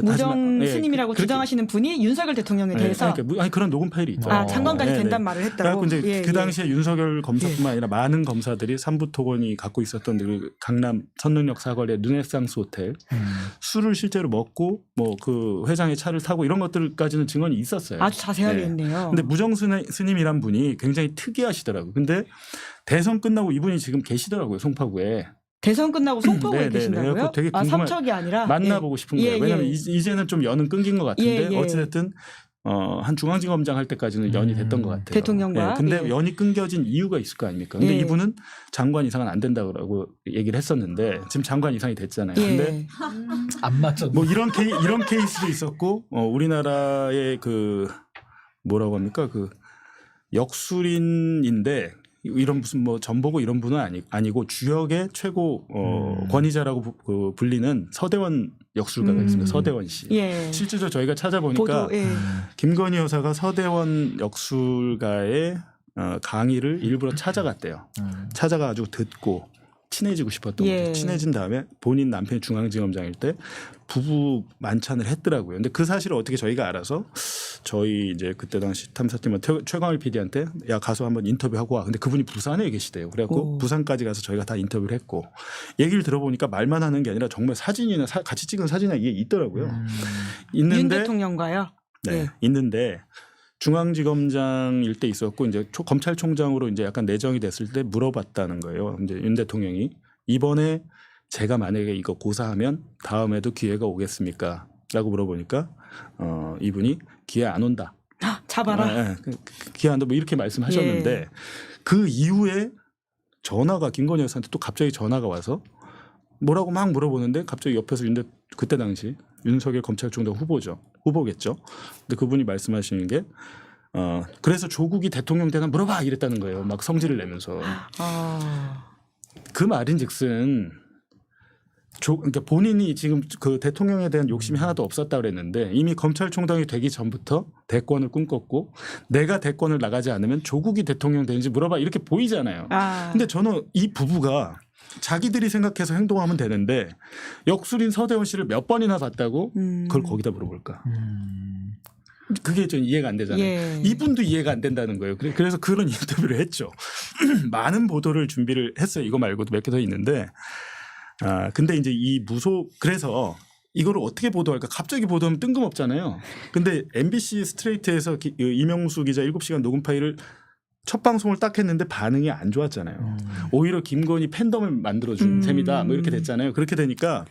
[SPEAKER 1] 무정 스님이라고 주장하시는 분이 윤석열 대통령에 대해서
[SPEAKER 2] 그러니까 그런 녹음 파일이 있죠.
[SPEAKER 1] 장관까지 된단 말을 했다고.
[SPEAKER 2] 그래서 이제 그 당시에 윤석열 검사뿐만 아니라 많은 검사들이 삼부토건이 갖고 있었던 그 강남 선릉역 사거리의 르네상스 호텔 술을 실제로 먹고 뭐 그 회장의 차를 타고 이런 것들까지는 증언이 있었어요.
[SPEAKER 1] 아주 자세하게 했네요.
[SPEAKER 2] 근데 무정 스님이란 분이 굉장히 특이하시더라고요. 근데 대선 끝나고 이분이 지금 계시더라고요. 송파구에.
[SPEAKER 1] 대선 끝나고 송파구에 계신다고요?
[SPEAKER 2] 되게
[SPEAKER 1] 삼척이 아니라
[SPEAKER 2] 만나보고 싶은 거예요. 왜냐하면 이제는 좀 연은 끊긴 것 같은데 어찌됐든 한 중앙지검장 할 때까지는 연이 됐던 것 같아요.
[SPEAKER 1] 대통령과.
[SPEAKER 2] 근데 연이 끊겨진 이유가 있을 거 아닙니까? 근데 이분은 장관 이상은 안 된다고 얘기를 했었는데 지금 장관 이상이 됐잖아요. 근데
[SPEAKER 3] 안 맞죠.
[SPEAKER 2] 뭐 이런 케이스도 있었고 우리나라의 그 뭐라고 합니까? 그 역술인인데 이런 무슨 뭐 전보고 이런 분은 아니고 주역의 최고 권위자라고 불리는 서대원 역술가가 있습니다. 서대원 씨. 실제로 저희가 찾아보니까 김건희 여사가 서대원 역술가의 강의를 일부러 찾아갔대요. 찾아가지고 듣고 친해지고 싶었던 거죠. 친해진 다음에 본인 남편이 중앙지검장일 때 부부 만찬을 했더라고요. 근데 그 사실을 어떻게 저희가 알아서 저희 이제 그때 당시 탐사팀은 최광일 PD한테 야 가서 한번 인터뷰하고 와. 근데 그분이 부산에 계시대요. 그래갖고 부산까지 가서 저희가 다 인터뷰를 했고 얘기를 들어보니까 말만 하는 게 아니라 정말 사진이나 같이 찍은 사진이 이게 있더라고요. 있는데
[SPEAKER 1] 윤 대통령과요.
[SPEAKER 2] 네, 있는데 중앙지검장일 때 있었고 이제 검찰총장으로 이제 약간 내정이 됐을 때 물어봤다는 거예요. 이제 윤 대통령이 이번에 제가 만약에 이거 고사하면 다음에도 기회가 오겠습니까? 라고 물어보니까 이분이 기회 안 온다.
[SPEAKER 1] 잡아라.
[SPEAKER 2] 기회 안 온다. 뭐 이렇게 말씀하셨는데 그 이후에 전화가 김건희 여사한테 또 갑자기 전화가 와서 뭐라고 막 물어보는데 갑자기 옆에서 그때 당시 윤석열 검찰총장 후보겠죠. 근데 그분이 말씀하시는 게 그래서 조국이 대통령 되나 물어봐 이랬다는 거예요. 막 성질을 내면서. 그 말인즉슨 그러니까 본인이 지금 그 대통령에 대한 욕심이 하나도 없었다 그랬는데 이미 검찰총장이 되기 전부터 대권을 꿈꿨고 내가 대권을 나가지 않으면 조국이 대통령 되는지 물어봐 이렇게 보이잖아요. 근데 저는 이 부부가 자기들이 생각해서 행동하면 되는데 역술인 서대원 씨를 몇 번이나 봤다고 그걸 거기다 물어볼까. 그게 좀 이해가 안 되잖아요. 이분도 이해가 안 된다는 거예요. 그래서 그런 인터뷰를 했죠. 많은 보도를 준비를 했어요. 이거 말고도 몇 개 더 있는데 근데 이제 이 그래서 이거를 어떻게 보도할까? 갑자기 보도하면 뜬금없잖아요. 근데 MBC 스트레이트에서 이명수 기자 7시간 녹음 파일을 첫 방송을 딱 했는데 반응이 안 좋았잖아요. 오히려 김건희 팬덤을 만들어준 셈이다. 뭐 이렇게 됐잖아요. 그렇게 되니까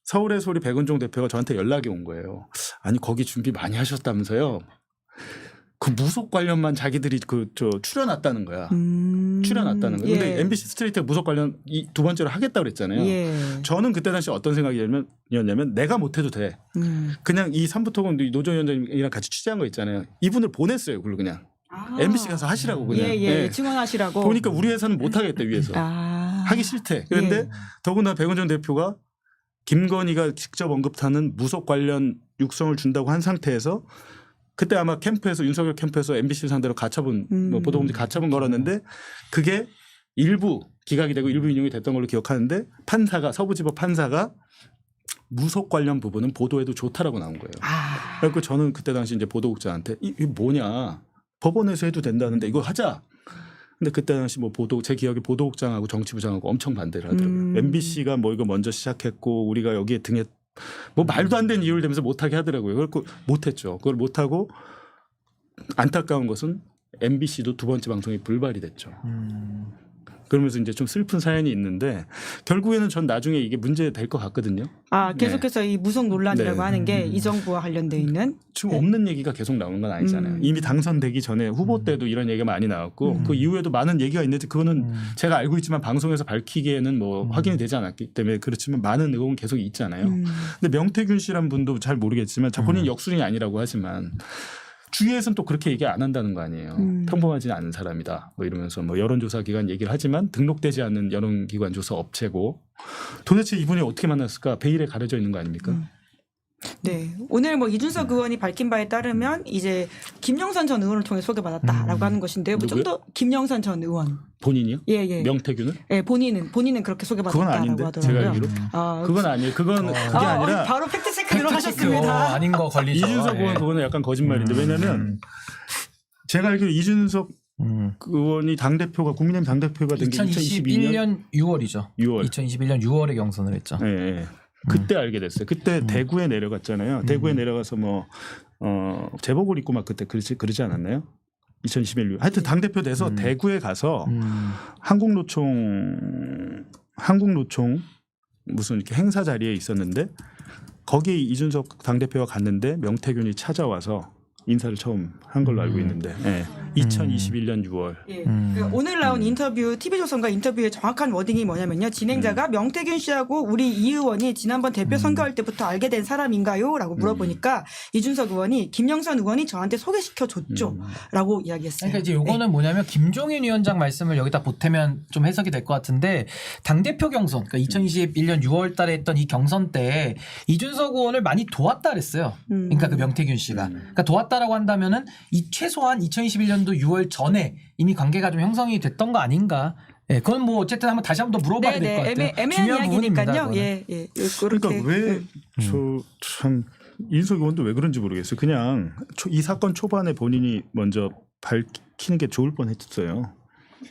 [SPEAKER 2] 서울의 소리 백은종 대표가 저한테 연락이 온 거예요. 아니 거기 준비 많이 하셨다면서요. 그 무속 관련만 자기들이 출연했다는 거야. 출연했다는 거야. 근데 MBC 스트레이트가 무속 관련 두 번째로 하겠다고 그랬잖아요. 저는 그때 당시 어떤 생각이었냐면 내가 못해도 돼. 그냥 이 삼부토건 노조위원장이랑 같이 취재한 거 있잖아요. 이분을 보냈어요. 그걸 그냥. MBC 가서 하시라고 그냥.
[SPEAKER 1] 증언하시라고.
[SPEAKER 2] 보니까 우리 회사는 못하겠대 위에서. 하기 싫대. 그런데 더군다나 백은종 대표가 김건희가 직접 언급하는 무속 관련 육성을 준다고 한 상태에서 그때 아마 캠프에서 윤석열 캠프에서 MBC 상대로 가처분 뭐 보도금지 가처분 걸었는데 그게 일부 기각이 되고 일부 인용이 됐던 걸로 기억하는데 판사가 서부지법 판사가 무속 관련 부분은 보도해도 좋다라고 나온 거예요.
[SPEAKER 1] 아.
[SPEAKER 2] 그래서 저는 그때 당시 이제 보도국장한테 이게 뭐냐 법원에서 해도 된다는데 이거 하자. 근데 그때 당시 뭐 제 기억에 보도국장하고 정치부장하고 엄청 반대를 하더라고요. MBC가 뭐 이거 먼저 시작했고 우리가 여기에 등에 뭐 말도 안 되는 이유를 대면서 못하게 하더라고요. 그걸 못했죠. 그걸 못하고 안타까운 것은 MBC도 두 번째 방송이 불발이 됐죠. 그러면서 이제 좀 슬픈 사연이 있는데 결국에는 전 나중에 이게 문제 될 것 같거든요.
[SPEAKER 1] 아, 계속해서 이 무속 논란이라고
[SPEAKER 2] 네.
[SPEAKER 1] 하는 게 이 정부와 관련돼 있는
[SPEAKER 2] 지금 없는 얘기가 계속 나오는 건 아니잖아요. 이미 당선되기 전에 후보 때도 이런 얘기가 많이 나왔고 그 이후에도 많은 얘기가 있는데 그거는 제가 알고 있지만 방송에서 밝히기에는 뭐 확인이 되지 않았기 때문에 그렇지만 많은 의혹은 계속 있잖아요. 근데 명태균 씨란 분도 잘 모르겠지만 본인 역술인이 아니라고 하지만 주위에서는 또 그렇게 얘기 안 한다는 거 아니에요. 평범하지 않은 사람이다. 뭐 이러면서 뭐 여론조사 기관 얘기를 하지만 등록되지 않는 여론기관 조사 업체고 도대체 이분이 어떻게 만났을까 베일에 가려져 있는 거 아닙니까?
[SPEAKER 1] 네. 오늘 뭐 이준석 의원이 밝힌 바에 따르면 이제 김영선 전 의원을 통해 소개받았다라고 하는 것인데요. 뭐 좀 더 김영선 전 의원.
[SPEAKER 2] 본인이요?
[SPEAKER 1] 예, 예.
[SPEAKER 2] 명태균은?
[SPEAKER 1] 예, 본인은 그렇게
[SPEAKER 2] 그건
[SPEAKER 1] 소개받았다라고
[SPEAKER 2] 아닌데
[SPEAKER 1] 하더라고요.
[SPEAKER 2] 제가 알기로
[SPEAKER 1] 아,
[SPEAKER 2] 그건 아니에요. 그게 아니라
[SPEAKER 1] 바로 팩트 체크 들어가셨습니다.
[SPEAKER 3] 팩트체크 아닌 거 걸리죠.
[SPEAKER 2] 이준석 의원
[SPEAKER 3] 예.
[SPEAKER 2] 그거는 약간 거짓말인데 왜냐하면 제가 알기로 이준석 의원이 당대표가 국민의힘 당대표가 된 게 2021년
[SPEAKER 3] 2021년 6월이죠.
[SPEAKER 2] 6월.
[SPEAKER 3] 2021년 6월에 경선을 했죠.
[SPEAKER 2] 예, 예. 그때 알게 됐어요. 그때 대구에 내려갔잖아요. 대구에 내려가서 뭐 제복을 입고 막 그때 그러지 않았나요? 2021년. 하여튼 당대표 돼서 대구에 가서 한국노총 무슨 이렇게 행사 자리에 있었는데 거기 이준석 당대표가 갔는데 명태균이 찾아와서 인사를 처음 한 걸로 알고 있는데 2021년 6월.
[SPEAKER 1] 예. 그 오늘 나온 인터뷰 TV조선과 인터뷰의 정확한 워딩이 뭐냐면요. 진행자가 명태균 씨하고 우리 이 의원이 지난번 대표 선거할 때부터 알게 된 사람인가요? 라고 물어보니까 이준석 의원이 김영선 의원이 저한테 소개시켜줬죠. 라고 이야기했어요.
[SPEAKER 3] 그러니까 이제 요거는 뭐냐면 김종인 위원장 말씀을 여기다 보태면 좀 해석이 될 것 같은데 당대표 경선, 그러니까 2021년 6월 달에 했던 이 경선 때 이준석 의원을 많이 도왔다 그랬어요. 그러니까 그 명태균 씨가. 그러니까 도왔다라고 한다면은 최소한 2021년도 6월 전에 이미 관계가 좀 형성이 됐던 거 아닌가. 예, 그건 뭐 어쨌든 다시 한번 더 물어봐야 될 것 같아요.
[SPEAKER 1] 애매한
[SPEAKER 3] 중요한 부분입니다.
[SPEAKER 1] 이야기니까요.
[SPEAKER 3] 그거는.
[SPEAKER 1] 예, 예.
[SPEAKER 2] 그러니까
[SPEAKER 1] 그렇게.
[SPEAKER 2] 왜 저 참 이준석 의원도 왜 그런지 모르겠어요. 그냥 이 사건 초반에 본인이 먼저 밝히는 게 좋을 뻔했어요.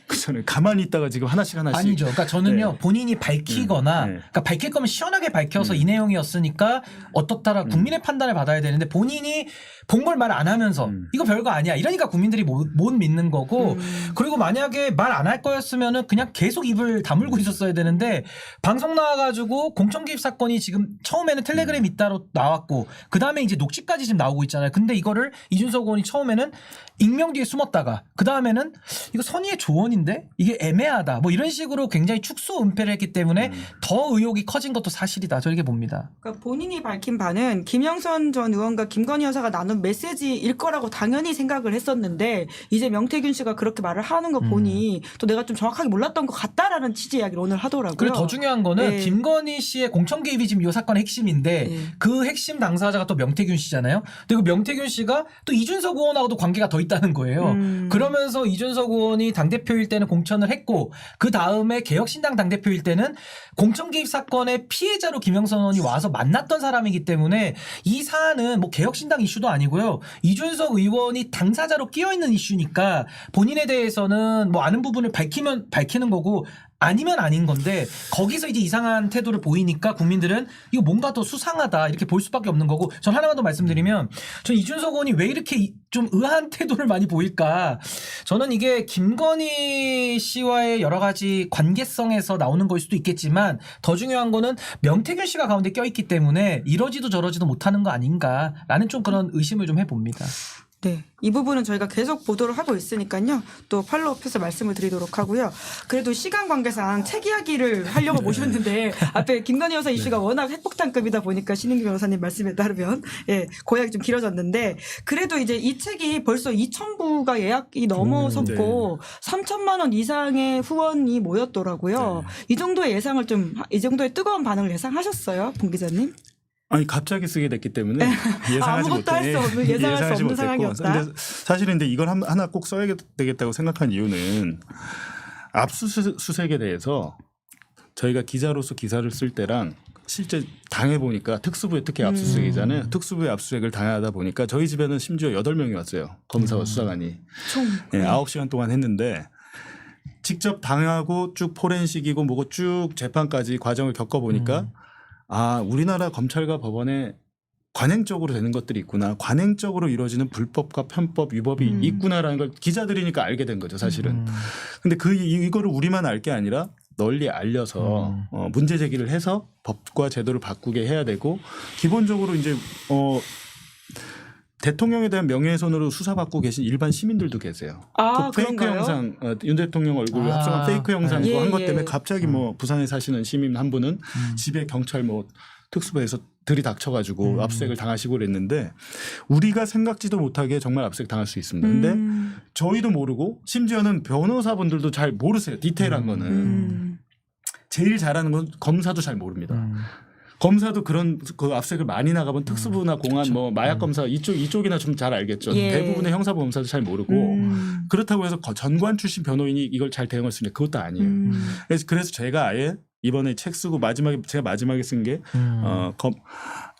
[SPEAKER 2] 그전에 가만히 있다가 지금 하나씩
[SPEAKER 3] 아니죠. 그러니까 저는요 본인이 밝히거나 그러니까 밝힐 거면 시원하게 밝혀서 이 내용이었으니까 어떻다라 국민의 판단을 받아야 되는데 본인이 본 걸 말 안 하면서 이거 별거 아니야 이러니까 국민들이 못 믿는 거고 그리고 만약에 말 안 할 거였으면은 그냥 계속 입을 다물고 있었어야 되는데 방송 나와가지고 공천 개입 사건이 지금 처음에는 텔레그램 있다로 나왔고 그 다음에 이제 녹취까지 지금 나오고 있잖아요. 근데 이거를 이준석 의원이 처음에는 익명 뒤에 숨었다가 그 다음에는 이거 선의의 조언인데 이게 애매하다 뭐 이런 식으로 굉장히 축소은폐를 했기 때문에 더 의혹이 커진 것도 사실이다. 저 이렇게 봅니다.
[SPEAKER 1] 그러니까 본인이 밝힌 바는 김영선 전 의원과 김건희 여사가 나눈 메시지일 거라고 당연히 생각을 했었는데 이제 명태균 씨가 그렇게 말을 하는 거 보니 또 내가 좀 정확하게 몰랐던 것 같다라는 취지 이야기를 오늘 하더라고요.
[SPEAKER 3] 그리고 더 중요한 거는
[SPEAKER 1] 네.
[SPEAKER 3] 김건희 씨의 공천 개입이 지금 이 사건의 핵심인데
[SPEAKER 1] 네.
[SPEAKER 3] 그 핵심 당사자가 또 명태균 씨잖아요. 근데 그 명태균 씨가 또 이준석 의원하고도 관계가 더 있다는 거예요. 그러면서 이준석 의원이 당대표일 때는 공천을 했고 그 다음에 개혁신당 당대표일 때는 공천 개입 사건의 피해자로 김영선 의원이 와서 만났던 사람이기 때문에 이 사안은 뭐 개혁신당 이슈도 아니고요. 이준석 의원이 당사자로 끼어있는 이슈니까 본인에 대해서는 뭐 아는 부분을 밝히면 밝히는 거고 아니면 아닌 건데 거기서 이제 이상한 태도를 보이니까 국민들은 이거 뭔가 더 수상하다 이렇게 볼 수밖에 없는 거고 전 하나만 더 말씀드리면 전 이준석 의원이 왜 이렇게 좀 의아한 태도를 많이 보일까 저는 이게 김건희 씨와의 여러 가지 관계성에서 나오는 걸 수도 있겠지만 더 중요한 거는 명태균 씨가 가운데 껴있기 때문에 이러지도 저러지도 못하는 거 아닌가라는 좀 그런 의심을 좀 해봅니다.
[SPEAKER 1] 네. 이 부분은 저희가 계속 보도를 하고 있으니까요. 또 팔로우업해서 말씀을 드리도록 하고요. 그래도 시간 관계상 책 이야기를 하려고 모셨는데 앞에 김건희 여사 이슈가 워낙 핵폭탄급이다 보니까 신인규 변호사님 말씀에 따르면 고약이 좀 길어졌는데 그래도 이제 이 책이 벌써 2,000부가 예약이 넘어섰고 3천만 원 이상의 후원이 모였더라고요. 이 정도의 예상을 이 정도의 뜨거운 반응을 예상하셨어요? 봉 기자님?
[SPEAKER 2] 아니 갑자기 쓰게 됐기 때문에 예상하지
[SPEAKER 1] 아무것도 할 수
[SPEAKER 2] 못해.
[SPEAKER 1] 없는 예상할 수
[SPEAKER 2] 예상하지
[SPEAKER 1] 없는 상황이
[SPEAKER 2] 못했고.
[SPEAKER 1] 없다.
[SPEAKER 2] 근데 사실은 근데 이걸 하나 꼭 써야 되겠다고 생각한 이유는 압수수색에 대해서 저희가 기자로서 기사를 쓸 때랑 실제 당해 보니까 특수부에 특히 압수수색이잖아요. 특수부에 압수수색을 당하다 보니까 저희 집에는 심지어 8명이 왔어요. 검사와 수사관이.
[SPEAKER 1] 총.
[SPEAKER 2] 네, 9시간 동안 했는데 직접 당하고 쭉 포렌식이고 뭐고 쭉 재판까지 과정을 겪어보니까 아 우리나라 검찰과 법원에 관행적으로 되는 것들이 있구나. 관행적으로 이루어지는 불법과 편법, 위법이 있구나라는 걸 기자들이니까 알게 된 거죠 사실은. 근데 이거를 우리만 알 게 아니라 널리 알려서 문제 제기를 해서 법과 제도를 바꾸게 해야 되고 기본적으로 이제 대통령에 대한 명예훼손으로 수사받고 계신 일반 시민들도 계세요.
[SPEAKER 1] 아,
[SPEAKER 2] 그 페이크
[SPEAKER 1] 그런가요?
[SPEAKER 2] 영상, 윤 대통령 얼굴 합성한 페이크 영상
[SPEAKER 1] 예,
[SPEAKER 2] 한 것
[SPEAKER 1] 예.
[SPEAKER 2] 때문에 갑자기 뭐 부산에 사시는 시민 한 분은 집에 경찰 뭐 특수부에서 들이닥쳐가지고 압수수색을 당하시고 그랬는데 우리가 생각지도 못하게 정말 압수수색 당할 수 있습니다. 근데 저희도 모르고 심지어는 변호사분들도 잘 모르세요. 디테일한 거는. 제일 잘하는 건 검사도 잘 모릅니다. 검사도 그런 그 압수수색을 많이 나가본 특수부나 공안 뭐 마약 검사 이쪽이나 좀 잘 알겠죠.
[SPEAKER 1] 예.
[SPEAKER 2] 대부분의 형사부 검사도 잘 모르고 그렇다고 해서 전관 출신 변호인이 이걸 잘 대응할 수 있는 그것도 아니에요. 그래서 제가 아예 이번에 책 쓰고 제가 마지막에 쓴 게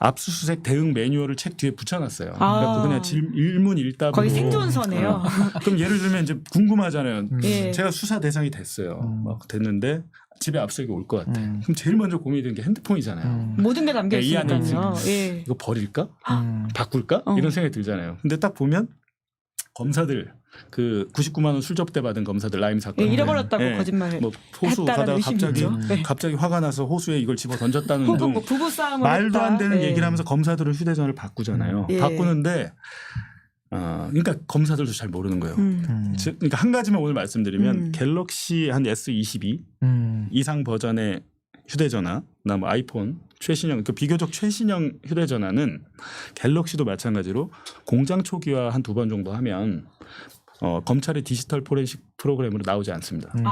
[SPEAKER 2] 압수수색 대응 매뉴얼을 책 뒤에 붙여놨어요. 그러니까 그냥 일문일답으로
[SPEAKER 1] 거의 생존서네요.
[SPEAKER 2] 그럼 예를 들면 이제 궁금하잖아요.
[SPEAKER 1] 예.
[SPEAKER 2] 제가 수사 대상이 됐어요. 막 됐는데 집에 압수수색이 올 것 같아. 그럼 제일 먼저 고민이 되는 게 핸드폰이잖아요.
[SPEAKER 1] 모든 게 담겨
[SPEAKER 2] 이 안에
[SPEAKER 1] 있으니까요. 예.
[SPEAKER 2] 이거 버릴까? 바꿀까? 이런 생각이 들잖아요. 근데 딱 보면 검사들 그 99만 원 술접대 받은 검사들 라임 사건
[SPEAKER 1] 예, 잃어버렸다고 거짓말
[SPEAKER 2] 뭐 호수
[SPEAKER 1] 했다라는
[SPEAKER 2] 가다가
[SPEAKER 1] 의심이
[SPEAKER 2] 갑자기
[SPEAKER 1] 있죠. 네.
[SPEAKER 2] 갑자기 화가 나서 호수에 이걸 집어 던졌다는 등
[SPEAKER 1] 부부 싸움을
[SPEAKER 2] 말도 안 되는
[SPEAKER 1] 했다.
[SPEAKER 2] 얘기를 하면서 검사들은 휴대전화를 바꾸잖아요.
[SPEAKER 1] 예.
[SPEAKER 2] 바꾸는데 그러니까 검사들도 잘 모르는 거예요. 그러니까 한 가지만 오늘 말씀드리면 갤럭시 한 S22 이상 버전의 휴대전화, 그다음 아이폰 최신형, 그 비교적 최신형 휴대전화는 갤럭시도 마찬가지로 공장 초기화 한 2번 정도 하면 검찰의 디지털 포렌식 프로그램으로 나오지 않습니다. 네,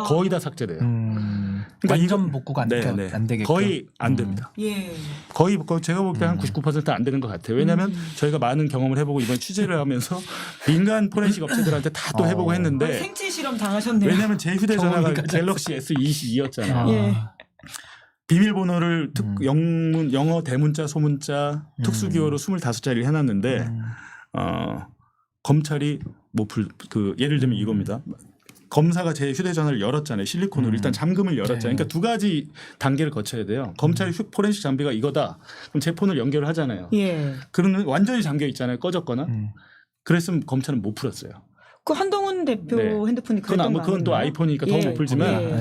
[SPEAKER 2] 거의 다 삭제돼요. 그러니까
[SPEAKER 3] 완전 복구가 안 되겠죠.
[SPEAKER 2] 거의 안 됩니다.
[SPEAKER 1] 예.
[SPEAKER 2] 거의 제가 볼 때 한 99%안 되는 것 같아요. 왜냐하면 저희가 많은 경험을 해보고 이번 취재를 하면서 민간 포렌식 업체들한테 다 또 해보고 했는데
[SPEAKER 1] 생체 실험 당하셨네요.
[SPEAKER 2] 왜냐하면 제 휴대전화가 갤럭시 S22였잖아요.
[SPEAKER 1] 예.
[SPEAKER 2] 비밀번호를 영어 대문자 소문자 특수기호로 25자리를 해놨는데 검찰이 예를 들면 이겁니다. 검사가 제 휴대전화를 열었잖아요. 실리콘으로 일단 잠금을 열었잖아요. 그러니까 2가지 단계를 거쳐야 돼요. 검찰이 포렌식 장비가 이거다. 그럼 제 폰을 연결을 하잖아요.
[SPEAKER 1] 예.
[SPEAKER 2] 그러면 완전히 잠겨 있잖아요. 꺼졌거나. 그랬으면 검찰은 못 풀었어요.
[SPEAKER 1] 그 한동훈 대표
[SPEAKER 2] 네.
[SPEAKER 1] 핸드폰이
[SPEAKER 2] 그건 또 아이폰이니까 더 못 풀지만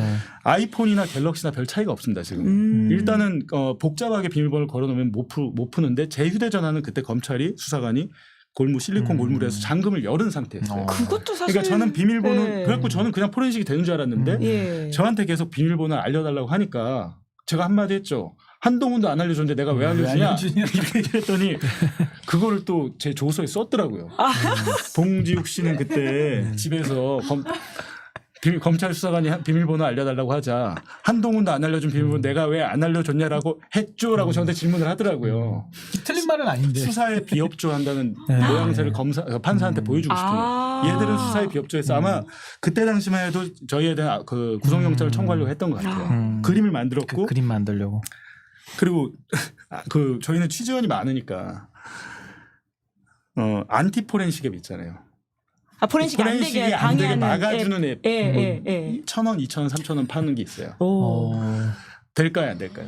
[SPEAKER 2] 아이폰이나 갤럭시나 별 차이가 없습니다. 지금 일단은 복잡하게 비밀번호를 걸어놓으면 못 푸는데 제 휴대전화는 그때 검찰이 수사관이 실리콘 골무에서 잠금을 열은 상태였어요.
[SPEAKER 1] 그것도 사실
[SPEAKER 2] 그러니까 저는 비밀번호
[SPEAKER 1] 네.
[SPEAKER 2] 그래갖고 저는 그냥 포렌식이 되는 줄 알았는데
[SPEAKER 1] 예.
[SPEAKER 2] 저한테 계속 비밀번호 알려달라고 하니까 제가 한마디 했죠. 한동훈도 안 알려줬는데 내가 왜 알려주냐 이렇게 얘기했더니 그거를 또 제 조서에 썼더라고요. 봉지욱 씨는 그때 집에서 검찰 수사관이 비밀번호 알려달라고 하자 한동훈도 안 알려준 비밀번호 내가 왜 안 알려줬냐라고 했죠라고 저한테 질문을 하더라고요.
[SPEAKER 3] 틀린 말은 아닌데.
[SPEAKER 2] 수사에 비협조한다는 모양새를 판사한테 보여주고 싶은 거예요. 얘들은 수사에 비협조해서 아마 그때 당시만 해도 저희에 대한 그 구속영장을 청구하려고 했던 것 같아요. 그림을 만들었고
[SPEAKER 3] 그림 만들려고.
[SPEAKER 2] 그리고 저희는 취재원이 많으니까 안티 포렌식 앱 있잖아요.
[SPEAKER 1] 포렌식이 안 되게
[SPEAKER 2] 안 되게
[SPEAKER 1] 방해하는
[SPEAKER 2] 막아주는 앱.
[SPEAKER 1] 예.
[SPEAKER 2] 1,000원, 2,000원, 3,000원 파는 게 있어요.
[SPEAKER 1] 오.
[SPEAKER 2] 될까요, 안 될까요?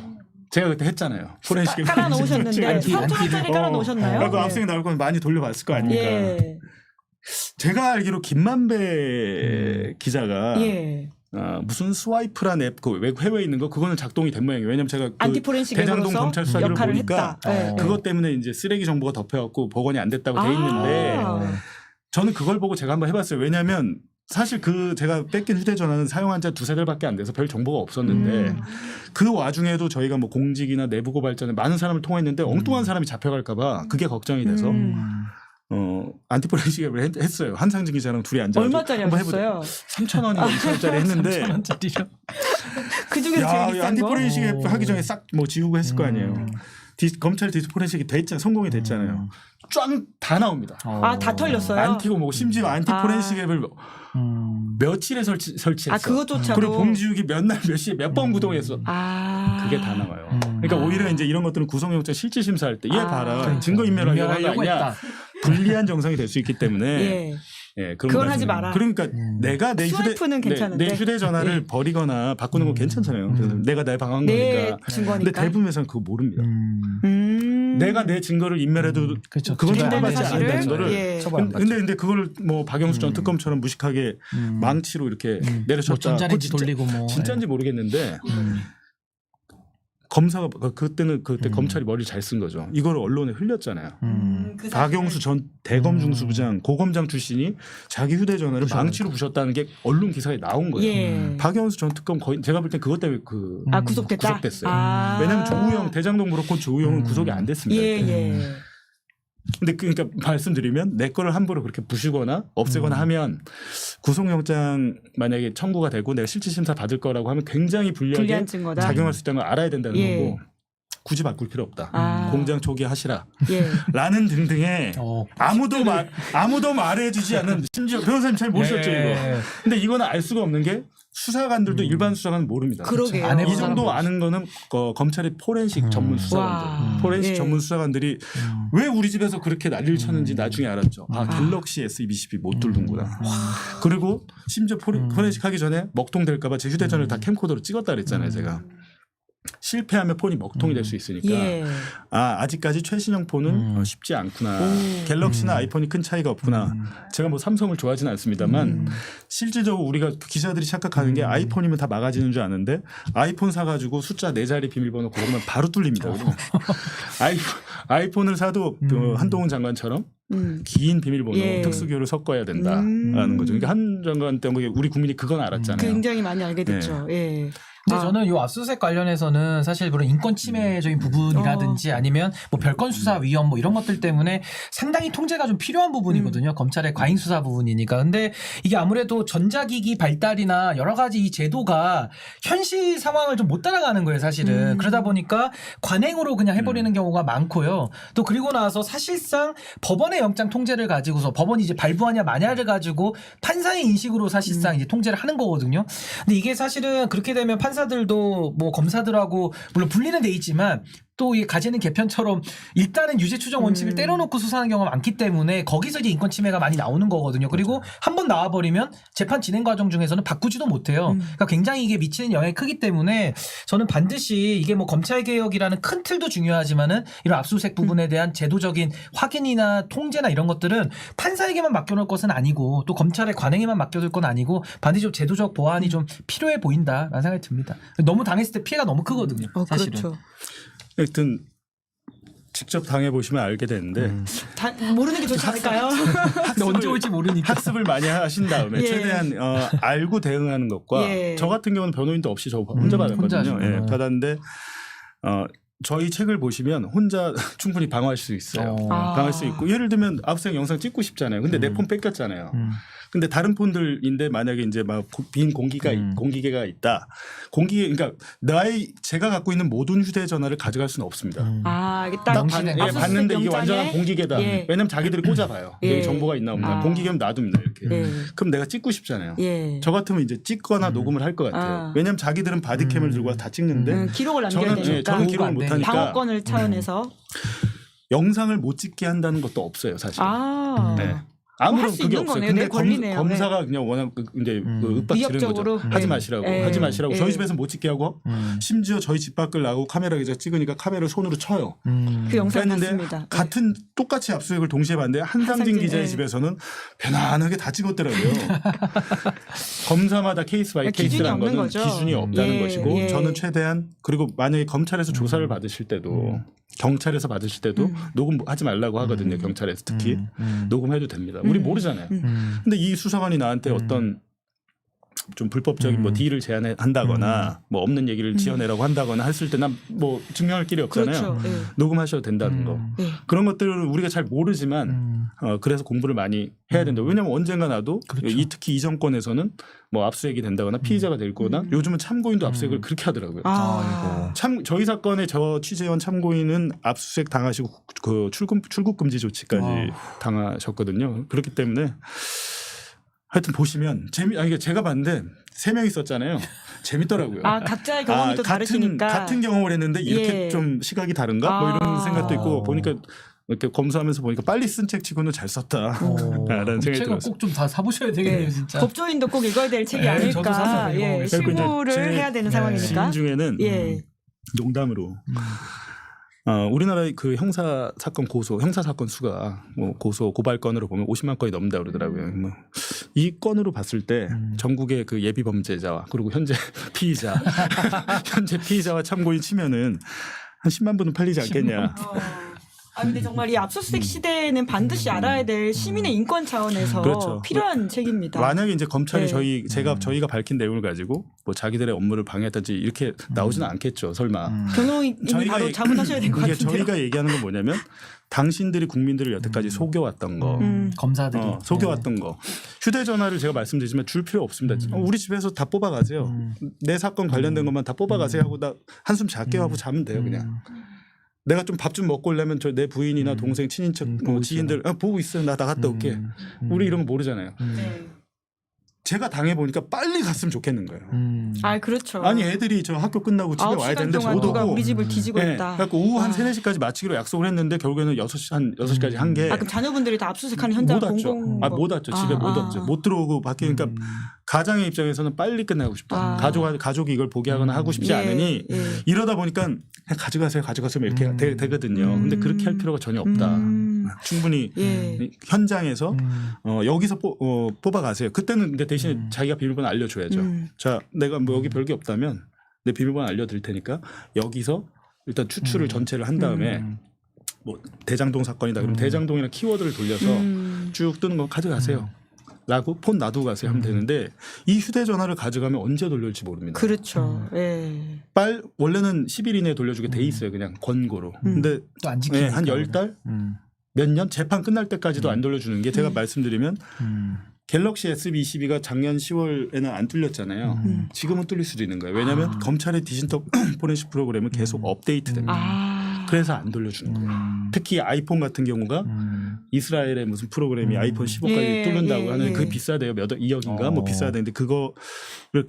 [SPEAKER 2] 제가 그때 했잖아요. 포렌식 앱
[SPEAKER 1] 깔아놓으셨는데 3,000원짜리 깔아놓으셨나요?
[SPEAKER 2] 그리고 압수수색 나올 거면 많이 돌려봤을 거 아닙니까?
[SPEAKER 1] 예.
[SPEAKER 2] 제가 알기로 김만배 기자가
[SPEAKER 1] 예.
[SPEAKER 2] 무슨 스와이프란 앱, 그 해외에 있는 거 그거는 작동이 된 모양이에요. 왜냐면 제가
[SPEAKER 1] 안티 포렌식
[SPEAKER 2] 대장동
[SPEAKER 1] 앱으로서
[SPEAKER 2] 검찰 수사기를
[SPEAKER 1] 역할을
[SPEAKER 2] 보니까
[SPEAKER 1] 했다. 예.
[SPEAKER 2] 그것 때문에 이제 쓰레기 정보가 덮여갖고 복원이 안 됐다고 돼 있는데 저는 그걸 보고 제가 한번 해봤어요. 왜냐하면 사실 제가 뺏긴 휴대전화는 사용한 지 2-3달밖에 안 돼서 별 정보가 없었는데 그 와중에도 저희가 뭐 공직이나 내부 고발전에 많은 사람을 통했는데 엉뚱한 사람이 잡혀갈까봐 그게 걱정이 돼서 안티포렌식을 했어요. 한상진 기자랑 둘이 앉아서
[SPEAKER 1] 얼마짜리 하셨어요?
[SPEAKER 2] 3,000원인가 2,000원짜리 했는데
[SPEAKER 3] 3,000원짜리요?
[SPEAKER 1] 그 중에서 제일 비싼 거?
[SPEAKER 2] 안티포렌식 하기 전에 싹 뭐 지우고 했을 거 아니에요. 검찰 디스포렌식이 성공이 됐잖아요. 쫙 다 나옵니다.
[SPEAKER 1] 아, 다 털렸어요?
[SPEAKER 2] 안티고 뭐 심지어 안티포렌식 앱을 며칠에 설치했어.
[SPEAKER 1] 아, 그것조차도.
[SPEAKER 2] 그리고 봉지욱이 몇 날 몇 시에 몇 번 구동했어.
[SPEAKER 1] 아.
[SPEAKER 2] 그게 다 나와요. 그러니까 오히려 이제 이런 것들은 구속영장 실질심사할 때 얘 봐라
[SPEAKER 3] 그러니까.
[SPEAKER 2] 증거 인멸하려고 한 거
[SPEAKER 3] 인멸하려고
[SPEAKER 2] 아니야.
[SPEAKER 3] 했다.
[SPEAKER 2] 불리한 정상이 될 수 있기 때문에
[SPEAKER 1] 예.
[SPEAKER 2] 예,
[SPEAKER 1] 그건 하지 마라.
[SPEAKER 2] 그러니까 내가 내
[SPEAKER 1] 스와이프는 괜찮은데.
[SPEAKER 2] 내 휴대전화를
[SPEAKER 1] 예.
[SPEAKER 2] 버리거나 바꾸는 건 괜찮잖아요. 그래서 내가 내 방한
[SPEAKER 1] 내
[SPEAKER 2] 거니까.
[SPEAKER 1] 증거니까.
[SPEAKER 2] 근데 대부분에서는 그거 모릅니다. 내가 내 증거를 인멸해도
[SPEAKER 3] 그렇죠.
[SPEAKER 2] 그건
[SPEAKER 3] 처벌 안
[SPEAKER 2] 처벌받지
[SPEAKER 3] 되죠.
[SPEAKER 2] 않는다는 거를.
[SPEAKER 1] 예.
[SPEAKER 3] 처벌 안 받죠.
[SPEAKER 2] 근데 그거를 뭐 박영수 전 특검처럼 무식하게 망치로 이렇게
[SPEAKER 3] 뭐
[SPEAKER 2] 내려쳤다.
[SPEAKER 3] 전자레인지
[SPEAKER 2] 그거
[SPEAKER 3] 돌리고 뭐
[SPEAKER 2] 진짜인지 모르겠는데 검사가 그때 검찰이 머리를 잘 쓴 거죠. 이걸 언론에 흘렸잖아요.
[SPEAKER 1] 그
[SPEAKER 2] 박영수 전 대검중수부장 고검장 출신이 자기 휴대전화를 망치로 부셨다는 게 언론 기사에 나온 거예요.
[SPEAKER 1] 예.
[SPEAKER 2] 박영수 전 특검 거의 제가 볼 땐 그것 때문에
[SPEAKER 1] 아, 구속됐다.
[SPEAKER 2] 구속됐어요.
[SPEAKER 1] 아.
[SPEAKER 2] 왜냐하면 조우영 대장동 그렇고 조우영은 구속이 안 됐습니다.
[SPEAKER 1] 예, 예.
[SPEAKER 2] 근데 그러니까 말씀드리면 내 거를 함부로 그렇게 부수거나 없애거나 하면 구속영장 만약에 청구가 되고 내가 실질심사 받을 거라고 하면 굉장히 불리하게
[SPEAKER 1] 불리한 증거다.
[SPEAKER 2] 작용할 수 있다는 걸 알아야 된다는
[SPEAKER 1] 예.
[SPEAKER 2] 거고 굳이 바꿀 필요 없다.
[SPEAKER 1] 아.
[SPEAKER 2] 공장 초기 하시라.
[SPEAKER 1] 예.
[SPEAKER 2] 라는 등등의
[SPEAKER 3] 어.
[SPEAKER 2] 아무도 말해주지 않은 심지어 변호사님 잘 모르셨죠
[SPEAKER 3] 예.
[SPEAKER 2] 이거. 근데 이거는 알 수가 없는 게 수사관들도 일반 수사관은 모릅니다.
[SPEAKER 1] 그러게요.
[SPEAKER 3] 안
[SPEAKER 2] 이
[SPEAKER 3] 해본
[SPEAKER 2] 정도
[SPEAKER 3] 사람
[SPEAKER 2] 아는 거는 검찰의 포렌식 전문
[SPEAKER 1] 와.
[SPEAKER 2] 수사관들, 포렌식
[SPEAKER 1] 예.
[SPEAKER 2] 전문 수사관들이 왜 우리 집에서 그렇게 난리를 쳤는지 나중에 알았죠. 아 갤럭시 S22 못 뚫는구나. 그리고 심지어 포렌식 하기 전에 먹통 될까봐 제 휴대전화를 다 캠코더로 찍었다 그랬잖아요, 제가. 실패하면 폰이 먹통이 될 수 있으니까
[SPEAKER 1] 예.
[SPEAKER 2] 아직까지 최신형 폰은 쉽지 않구나. 갤럭시나 아이폰이 큰 차이가 없구나. 제가 뭐 삼성을 좋아하지는 않습니다만 실질적으로 우리가 기자들이 착각하는 게 아이폰이면 다 막아지는 줄 아는데 아이폰 사가지고 숫자 4자리 비밀번호 고르면 바로 뚫립니다. 아이폰을 사도 한동훈 장관처럼 긴 비밀번호
[SPEAKER 1] 예.
[SPEAKER 2] 특수교를 섞어야 된다라는 거죠. 그러니까 한 장관 때문에 우리 국민이 그건 알았잖아요.
[SPEAKER 1] 굉장히 많이 알게 됐죠. 예.
[SPEAKER 3] 근데 저는 이 압수수색 관련해서는 사실 그런 인권 침해적인 부분이라든지 아니면 뭐 별건 수사 위험 뭐 이런 것들 때문에 상당히 통제가 좀 필요한 부분이거든요. 검찰의 과잉 수사 부분이니까. 근데 이게 아무래도 전자기기 발달이나 여러 가지 이 제도가 현실 상황을 좀 못 따라가는 거예요, 사실은. 그러다 보니까 관행으로 그냥 해버리는 경우가 많고요. 또 그리고 나서 사실상 법원의 영장 통제를 가지고서 법원이 이제 발부하냐 마냐를 가지고 판사의 인식으로 사실상 이제 통제를 하는 거거든요. 근데 이게 사실은 그렇게 되면 판사들도 뭐 검사들하고 물론 분리는 돼 있지만 또 이 가지는 개편처럼 일단은 유죄 추정 원칙을 때려놓고 수사하는 경우가 많기 때문에 거기서 이제 인권 침해가 많이 나오는 거거든요. 그리고 한 번 나와버리면 재판 진행 과정 중에서는 바꾸지도 못해요. 그러니까 굉장히 이게 미치는 영향이 크기 때문에 저는 반드시 이게 뭐 검찰 개혁이라는 큰 틀도 중요하지만은 이런 압수수색 부분에 대한 제도적인 확인이나 통제나 이런 것들은 판사에게만 맡겨놓을 것은 아니고 또 검찰의 관행에만 맡겨둘 건 아니고 반드시 좀 제도적 보완이 좀 필요해 보인다라는 생각이 듭니다. 너무 당했을 때 피해가 너무 크거든요. 사실은.
[SPEAKER 1] 그렇죠.
[SPEAKER 2] 하여튼 직접 당해보시면 알게 되는데
[SPEAKER 1] 모르는 게 좋지 않을까요?
[SPEAKER 3] 근데 언제 올지 모르니까.
[SPEAKER 2] 학습을 많이 하신 다음에
[SPEAKER 1] 예.
[SPEAKER 2] 최대한 알고 대응하는 것과
[SPEAKER 1] 예.
[SPEAKER 2] 저 같은 경우는 변호인도 없이 저 혼자
[SPEAKER 3] 혼자
[SPEAKER 2] 받았거든요.
[SPEAKER 3] 하시구나.
[SPEAKER 2] 예, 받았는데 저희 책을 보시면 혼자 충분히 방어할 수 있어요. 방어할 수 있고 예를 들면 압수수색 영상 찍고 싶잖아요. 근데 내 폰 뺏겼잖아요. 근데 다른 폰들인데 만약에 이제 막 빈 공기계가 있다. 그러니까 제가 갖고 있는 모든 휴대전화를 가져갈 수는 없습니다.
[SPEAKER 1] 아, 이게 딱
[SPEAKER 2] 봤는데 이게 완전한 공기계다.
[SPEAKER 1] 예.
[SPEAKER 2] 왜냐면 자기들이 꽂아봐요.
[SPEAKER 1] 예.
[SPEAKER 2] 여기 정보가 있나 없나. 공기계면 놔둡니다. 이렇게.
[SPEAKER 1] 예.
[SPEAKER 2] 그럼 내가 찍고 싶잖아요.
[SPEAKER 1] 예.
[SPEAKER 2] 저 같으면 이제 찍거나 녹음을 할 것 같아요. 왜냐면 자기들은 바디캠을 들고 와서 다 찍는데
[SPEAKER 1] 기록을 남겨야 되니까.
[SPEAKER 2] 저는 기록을 못하니까
[SPEAKER 1] 방어권을 차원에서
[SPEAKER 2] 영상을 못 찍게 한다는 것도 없어요, 사실. 네.
[SPEAKER 1] 할
[SPEAKER 2] 아무런
[SPEAKER 1] 수
[SPEAKER 2] 그게
[SPEAKER 1] 있는
[SPEAKER 2] 없어요.
[SPEAKER 1] 거네요.
[SPEAKER 2] 근데
[SPEAKER 1] 내 권리네요.
[SPEAKER 2] 검사가 그냥 워낙 이제 윽박 지르는
[SPEAKER 1] 위협적으로.
[SPEAKER 2] 거죠. 하지 마시라고.
[SPEAKER 1] 예.
[SPEAKER 2] 하지 마시라고.
[SPEAKER 1] 예.
[SPEAKER 2] 저희 집에서 못 찍게 하고 심지어 저희 집 밖을 나가고 카메라 기자 찍으니까 카메라를 손으로 쳐요.
[SPEAKER 1] 그 영상
[SPEAKER 2] 그랬는데
[SPEAKER 1] 봤습니다.
[SPEAKER 2] 같은 똑같이 압수수색을 동시에 봤는데 한상진 기자의
[SPEAKER 1] 예.
[SPEAKER 2] 집에서는 편안하게 다 찍었더라고요. 검사마다 케이스 바이
[SPEAKER 1] 기준이
[SPEAKER 2] 케이스라는
[SPEAKER 1] 없는
[SPEAKER 2] 거는
[SPEAKER 1] 거죠.
[SPEAKER 2] 기준이 없다는
[SPEAKER 1] 예.
[SPEAKER 2] 것이고
[SPEAKER 1] 예.
[SPEAKER 2] 저는 최대한 그리고 만약에 검찰에서 조사를 받으실 때도 경찰에서 받으실 때도 녹음하지 말라고 하거든요. 경찰에서 특히 녹음해도 됩니다. 우리 모르잖아요. 근데 이 수사관이 나한테 어떤 좀 불법적인 뭐 딜을 제안한다거나 뭐 없는 얘기를 지어내라고 한다거나 했을 때 난 뭐 증명할 길이 없잖아요.
[SPEAKER 1] 그렇죠. 예.
[SPEAKER 2] 녹음하셔도 된다는 거.
[SPEAKER 1] 예.
[SPEAKER 2] 그런 것들을 우리가 잘 모르지만 그래서 공부를 많이 해야 된다. 왜냐하면 언젠가 나도
[SPEAKER 3] 그렇죠.
[SPEAKER 2] 특히 이 정권에서는 뭐 압수수색이 된다거나 피의자가 될 거나 요즘은 참고인도 압수수색을 그렇게 하더라고요.
[SPEAKER 1] 아.
[SPEAKER 2] 저희 사건의 저 취재원 참고인은 압수수색 당하시고 그 출국 금지 조치까지 당하셨거든요. 그렇기 때문에 하여튼 보시면 이게 제가 봤는데 3명 있었잖아요. 재밌더라고요.
[SPEAKER 1] 아, 각자의 경험이 또 다르시니까.
[SPEAKER 2] 같은 경험을 했는데 이렇게
[SPEAKER 1] 예.
[SPEAKER 2] 좀 시각이 다른가? 뭐 이런 생각도 있고 보니까 이렇게 검수하면서 보니까 빨리 쓴 책 치고는 잘 썼다라는 생각이
[SPEAKER 3] 책은
[SPEAKER 2] 들었어요.
[SPEAKER 3] 꼭 좀 다 사보셔야 되겠네요,
[SPEAKER 1] 예.
[SPEAKER 3] 진짜.
[SPEAKER 1] 법조인도 꼭 읽어야 될 책이
[SPEAKER 3] 네, 저도 사서
[SPEAKER 1] 아닐까.
[SPEAKER 3] 읽어보겠습니다.
[SPEAKER 1] 예.
[SPEAKER 2] 그리고 이제
[SPEAKER 1] 실무를
[SPEAKER 2] 제
[SPEAKER 1] 해야 되는
[SPEAKER 3] 네.
[SPEAKER 1] 상황이니까.
[SPEAKER 2] 지인 중에는
[SPEAKER 1] 예.
[SPEAKER 2] 농담으로 우리나라의 그 형사 사건 수가 뭐 고발 건으로 보면 50만 건이 넘는다 그러더라고요. 뭐 이 건으로 봤을 때 전국의 그 예비 범죄자와 그리고 현재 피의자와 참고인 치면은 한 10만 분은 팔리지 않겠냐.
[SPEAKER 1] 아 근데 정말 이 압수수색 시대에는 반드시 알아야 될 시민의 인권 차원에서
[SPEAKER 2] 그렇죠.
[SPEAKER 1] 필요한 책입니다.
[SPEAKER 2] 만약에 이제 검찰이
[SPEAKER 1] 네.
[SPEAKER 2] 저희가 밝힌 내용을 가지고 뭐 자기들의 업무를 방해했든지 이렇게 나오지는 않겠죠. 설마.
[SPEAKER 1] 변호인이 바로 자문하셔야 될 것
[SPEAKER 2] 이게
[SPEAKER 1] 같은데요.
[SPEAKER 2] 저희가 얘기하는 건 뭐냐면 당신들이 국민들을 여태까지 속여왔던 거.
[SPEAKER 3] 검사들이
[SPEAKER 2] 속여왔던 거. 휴대전화를 제가 말씀드리지만 줄 필요 없습니다. 우리 집에서 다 뽑아가세요. 내 사건 관련된 것만 다 뽑아가세요 하고 나 한숨 잘게 하고 자면 돼요 그냥. 내가 좀 밥 좀 먹고 오려면 내 부인이나 동생 친인척 뭐 지인들 보고 있어요. 나 나갔다 올게. 우리 이런 거 모르잖아요.
[SPEAKER 1] 네.
[SPEAKER 2] 제가 당해보니까 빨리 갔으면 좋겠는 거예요.
[SPEAKER 1] 아 그렇죠.
[SPEAKER 2] 아니 애들이 저 학교 끝나고 집에 와야
[SPEAKER 1] 9시간
[SPEAKER 2] 되는데
[SPEAKER 1] 동안 누가
[SPEAKER 2] 저도
[SPEAKER 1] 우리 집을 뒤지고 있다.
[SPEAKER 2] 그래서 오후 한 3, 4시까지 마치기로 약속을 했는데 결국에는 6시까지 한 게
[SPEAKER 1] 아 그럼 자녀분들이 다 압수수색하는 현장
[SPEAKER 2] 못 왔죠.
[SPEAKER 1] 공공
[SPEAKER 2] 못 왔죠. 집에 못 왔죠. 못 들어오고 바뀌니까 가장의 입장에서는 빨리 끝나고 싶다. 가족이 이걸 보게 하거나 하고 싶지
[SPEAKER 1] 예,
[SPEAKER 2] 않으니
[SPEAKER 1] 예.
[SPEAKER 2] 이러다 보니까 그냥 가져가세요 이렇게 되거든요. 근데 그렇게 할 필요가 전혀 없다. 충분히
[SPEAKER 1] 예.
[SPEAKER 2] 현장에서 여기서 뽑아가세요. 그때는 근데 대신에 자기가 비밀번호 알려줘야죠. 자, 내가 뭐 여기 별게 없다면 내 비밀번호 알려드릴 테니까 여기서 일단 추출을 전체를 한 다음에 뭐 대장동 사건이다. 그럼 대장동이나 키워드를 돌려서 쭉 뜨는 거 가져가세요. 라고 폰 놔두고 가세요 하면 되는데 이 휴대전화를 가져가면 언제 돌려올지 모릅니다.
[SPEAKER 1] 그렇죠. 예.
[SPEAKER 2] 원래는 10일 이내에 돌려주게 돼 있어요. 그냥 권고로. 근데
[SPEAKER 3] 또 안 지키니까.
[SPEAKER 2] 한 10달? 몇 년? 재판 끝날 때까지도 안 돌려주는 게 제가 말씀드리면 갤럭시 S22가 작년 10월에는 안 뚫렸잖아요. 지금은 뚫릴 수도 있는 거예요. 왜냐하면 검찰의 디지털 포렌식 프로그램은 계속 업데이트됩니다. 그래서 안 돌려주는 거예요. 특히 아이폰 같은 경우가 이스라엘의 무슨 프로그램이 아이폰 15까지
[SPEAKER 1] 예,
[SPEAKER 2] 뚫는다고
[SPEAKER 1] 예,
[SPEAKER 2] 하는
[SPEAKER 1] 예.
[SPEAKER 2] 그게 비싸대요. 몇 2억인가 뭐 비싸야 되는데 그거를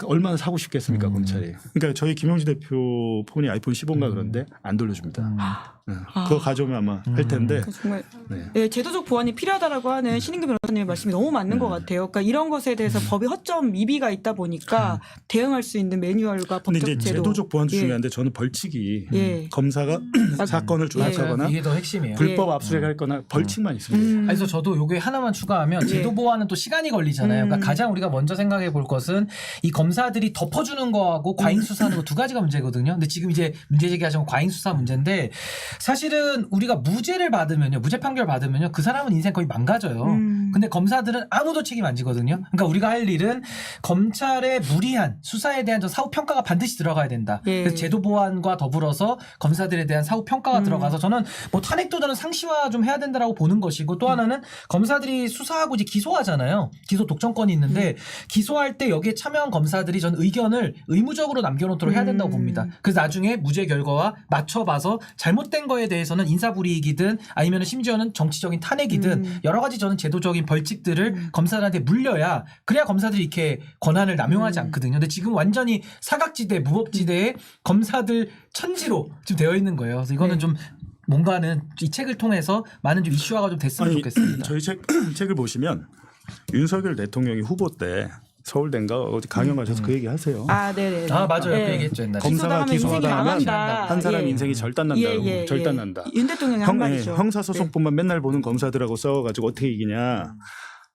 [SPEAKER 2] 얼마나 사고 싶겠습니까 검찰이. 그러니까 저희 김용지 대표 폰이 아이폰 15인가 그런데 안 돌려줍니다. 그거 가져오면 아마 할 텐데.
[SPEAKER 1] 정말
[SPEAKER 2] 네.
[SPEAKER 1] 예, 제도적 보완이 필요하다라고 하는 신인규 변호사님의 말씀이 너무 맞는 것 같아요. 그러니까 이런 것에 대해서 법이 허점 미비가 있다 보니까 대응할 수 있는 매뉴얼과
[SPEAKER 2] 근데
[SPEAKER 1] 법적
[SPEAKER 2] 이제
[SPEAKER 1] 제도.
[SPEAKER 2] 제도적 보완도
[SPEAKER 1] 예.
[SPEAKER 2] 중요한데 저는 벌칙이
[SPEAKER 1] 예.
[SPEAKER 2] 검사가 사건을 조작하거나
[SPEAKER 3] 이게 더 핵심이에요.
[SPEAKER 2] 불법 압수수색할거나 벌칙만 있으면 돼요.
[SPEAKER 3] 그래서 저도 요게 하나만 추가하면 제도 보완은 또 시간이 걸리잖아요. 그러니까 가장 우리가 먼저 생각해 볼 것은 이 검사들이 덮어주는 거하고 과잉 수사하는 거 두 가지가 문제거든요. 근데 지금 이제 문제 제기하신 건 과잉 수사 문제인데 사실은 우리가 무죄를 받으면요, 무죄 판결 받으면요, 그 사람은 인생 거의 망가져요. 근데 검사들은 아무도 책임 안 지거든요. 그러니까 우리가 할 일은 검찰의 무리한 수사에 대한 저 사후 평가가 반드시 들어가야 된다.
[SPEAKER 1] 예.
[SPEAKER 3] 그래서 제도 보완과 더불어서 검사들에 대한 사후 평가가 들어가서 저는 뭐 탄핵도 저는 상시화 좀 해야 된다라고 보는 것이고 또 하나는 검사들이 수사하고 이제 기소하잖아요. 기소 독점권이 있는데 기소할 때 여기에 참여한 검사들이 전 의견을 의무적으로 남겨놓도록 해야 된다고 봅니다. 그래서 나중에 무죄 결과와 맞춰봐서 잘못된 거에 대해서는 인사불이익이든 아니면 심지어는 정치적인 탄핵이든 여러 가지 저는 제도적인 벌칙들을 검사들한테 물려야 그래야 검사들이 이렇게 권한을 남용하지 않거든요. 근데 지금 완전히 사각지대, 무법지대에 검사들 천지로 지금 되어 있는 거예요. 그래서 이거는
[SPEAKER 1] 네.
[SPEAKER 3] 좀 뭔가는 이 책을 통해서 많은 좀 이슈화가 좀 됐으면 좋겠습니다.
[SPEAKER 2] 저희 책을 보시면 윤석열 대통령이 후보 때 서울대인가 어디 강연 가셔서 그 얘기 하세요.
[SPEAKER 1] 아, 네네.
[SPEAKER 3] 아 맞아요.
[SPEAKER 1] 예.
[SPEAKER 3] 그 얘기했죠 옛날에.
[SPEAKER 2] 검사가
[SPEAKER 1] 기소당하면 인생이
[SPEAKER 2] 기소하다 하면
[SPEAKER 1] 망한다.
[SPEAKER 2] 한 사람
[SPEAKER 1] 예.
[SPEAKER 2] 인생이 절단난다. 절단난다.
[SPEAKER 1] 윤 대통령이 한 말이죠.
[SPEAKER 2] 형사소송법만 맨날 보는 검사들하고 싸워가지고 어떻게 이기냐.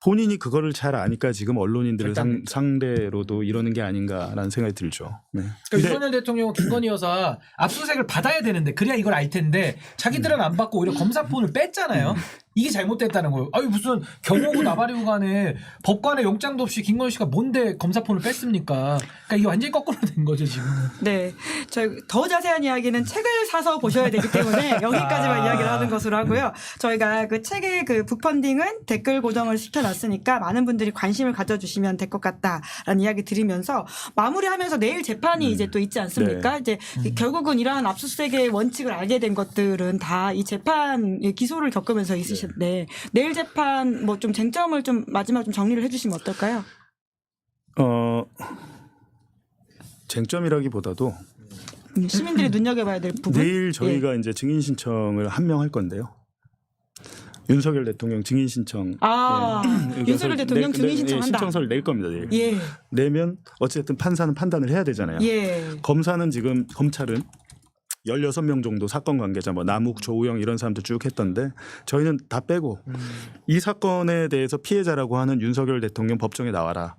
[SPEAKER 2] 본인이 그거를 잘 아니까 지금 언론인들을 상대로도 이러는 게 아닌가라는 생각이 들죠. 네.
[SPEAKER 3] 그러니까 윤석열 대통령은 김건희 여사 압수수색을 받아야 되는데 그래야 이걸 알 텐데 자기들은 안 받고 오히려 검사 폰을 뺐잖아요. 이게 잘못됐다는 거예요. 아니 무슨 경호고 나발이고 간에 법관의 영장도 없이 김건희 씨가 뭔데 검사폰을 뺐습니까? 그러니까 이게 완전히 거꾸로 된 거죠 지금.
[SPEAKER 1] 네, 저희 더 자세한 이야기는 책을 사서 보셔야 되기 때문에 여기까지만 이야기를 하는 것으로 하고요. 저희가 그 책의 그 북펀딩은 댓글 고정을 시켜놨으니까 많은 분들이 관심을 가져주시면 될 것 같다라는 이야기 드리면서 마무리하면서 내일 재판이 이제 또 있지 않습니까? 이제 결국은 이러한 압수수색의 원칙을 알게 된 것들은 다 이 재판 기소를 겪으면서 있으신데 내일 재판 뭐 좀 쟁점을 좀 마지막 좀 정리를 해주시면 어떨까요?
[SPEAKER 2] 쟁점이라기보다도
[SPEAKER 1] 시민들이 눈여겨봐야 될 부분.
[SPEAKER 2] 내일 저희가 이제 증인 신청을 한 명 할 건데요. 윤석열 대통령 증인 신청.
[SPEAKER 1] 윤석열 대통령 증인 신청한다.
[SPEAKER 2] 신청서를 낼 겁니다. 내일.
[SPEAKER 1] 예.
[SPEAKER 2] 내면 어쨌든 판사는 판단을 해야 되잖아요.
[SPEAKER 1] 예.
[SPEAKER 2] 검사는 지금 검찰은 16명 정도 사건 관계자 뭐 남욱, 조우영 이런 사람들 쭉 했던데 저희는 다 빼고 이 사건에 대해서 피해자라고 하는 윤석열 대통령 법정에 나와라.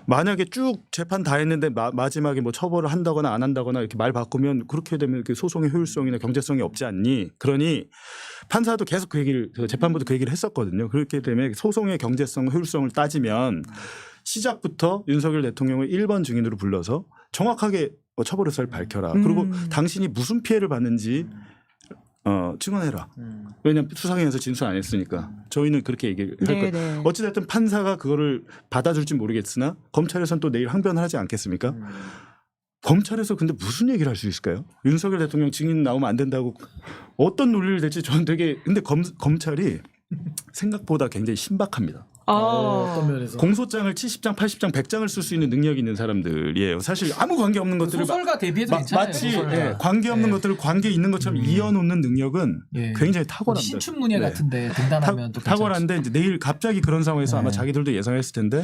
[SPEAKER 2] 만약에 쭉 재판 다 했는데 마지막에 뭐 처벌을 한다거나 안 한다거나 이렇게 말 바꾸면 그렇게 되면 그 소송의 효율성이나 경제성이 없지 않니? 그러니 판사도 계속 그 얘기를 재판부도 그 얘기를 했었거든요. 그렇게 되면 소송의 경제성, 효율성을 따지면 시작부터 윤석열 대통령을 1번 증인으로 불러서 정확하게 처벌 의사를 밝혀라. 그리고 당신이 무슨 피해를 받는지 증언해라. 왜냐하면 수사기관에서 진술 안 했으니까 저희는 그렇게 얘기를 할 거예요. 어찌됐든 판사가 그거를 받아줄지 모르겠으나 검찰에서는 또 내일 항변을 하지 않겠습니까? 검찰에서 근데 무슨 얘기를 할 수 있을까요? 윤석열 대통령 증인 나오면 안 된다고 어떤 논리를 댈지 저는 되게 근데 검찰이 생각보다 굉장히 신박합니다.
[SPEAKER 3] 어떤 면에서
[SPEAKER 2] 공소장을 70장, 80장, 100장을 쓸 수 있는 능력이 있는 사람들이에요. 사실 아무 관계 없는 것들을
[SPEAKER 3] 소설가 대비해도 괜찮아요.
[SPEAKER 2] 마치
[SPEAKER 3] 소설가.
[SPEAKER 2] 관계 없는 것들을 관계 있는 것처럼 이어놓는 능력은 굉장히 탁월합니다.
[SPEAKER 3] 신춘문예 같은데 등단하면 또
[SPEAKER 2] 탁월한데 이제 내일 갑자기 그런 상황에서 아마 자기들도 예상했을 텐데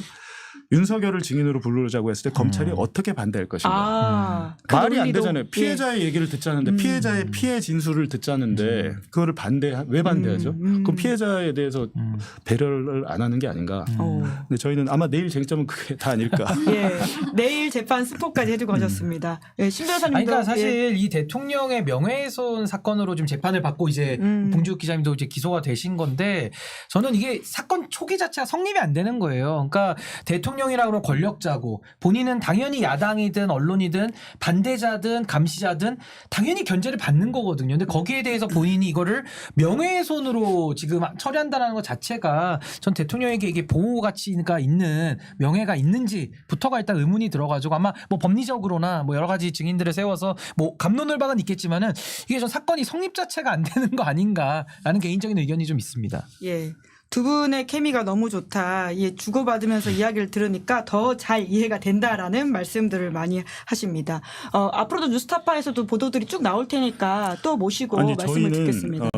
[SPEAKER 2] 윤석열을 증인으로 부르자고 했을 때 검찰이 어떻게 반대할 것인가. 말이 안 되잖아요. 피해자의 얘기를 듣자는데 피해자의 피해 진술을 듣자는데 그거를 왜 반대하죠? 그 피해자에 대해서 배려를 안 하는 게 아닌가. 근데 저희는 아마 내일 쟁점은 그게 다 아닐까.
[SPEAKER 1] 예, 내일 재판 스포까지 해주고 가셨습니다. 예, 신 변호사님도.
[SPEAKER 3] 그러니까 사실 이 대통령의 명예훼손 사건으로 지금 재판을 받고 이제 봉지욱 기자님도 이제 기소가 되신 건데 저는 이게 사건 초기 자체가 성립이 안 되는 거예요. 그러니까 대통령이라고 하면 권력자고 본인은 당연히 야당이든 언론이든 반대자든 감시자든 당연히 견제를 받는 거거든요. 근데 거기에 대해서 본인이 이거를 명예훼손으로 지금 처리한다는 것 자체가 전 대통령에게 이게 보호 가치가 있는 명예가 있는지부터가 일단 의문이 들어가지고 아마 뭐 법리적으로나 뭐 여러 가지 증인들을 세워서 뭐 갑론을박은 있겠지만은 이게 전 사건이 성립 자체가 안 되는 거 아닌가라는 개인적인 의견이 좀 있습니다.
[SPEAKER 1] 예. 두 분의 케미가 너무 좋다. 예, 주고받으면서 이야기를 들으니까 더 잘 이해가 된다라는 말씀들을 많이 하십니다. 앞으로도 뉴스타파에서도 보도들이 쭉 나올 테니까 또 모시고 말씀을 듣겠습니다.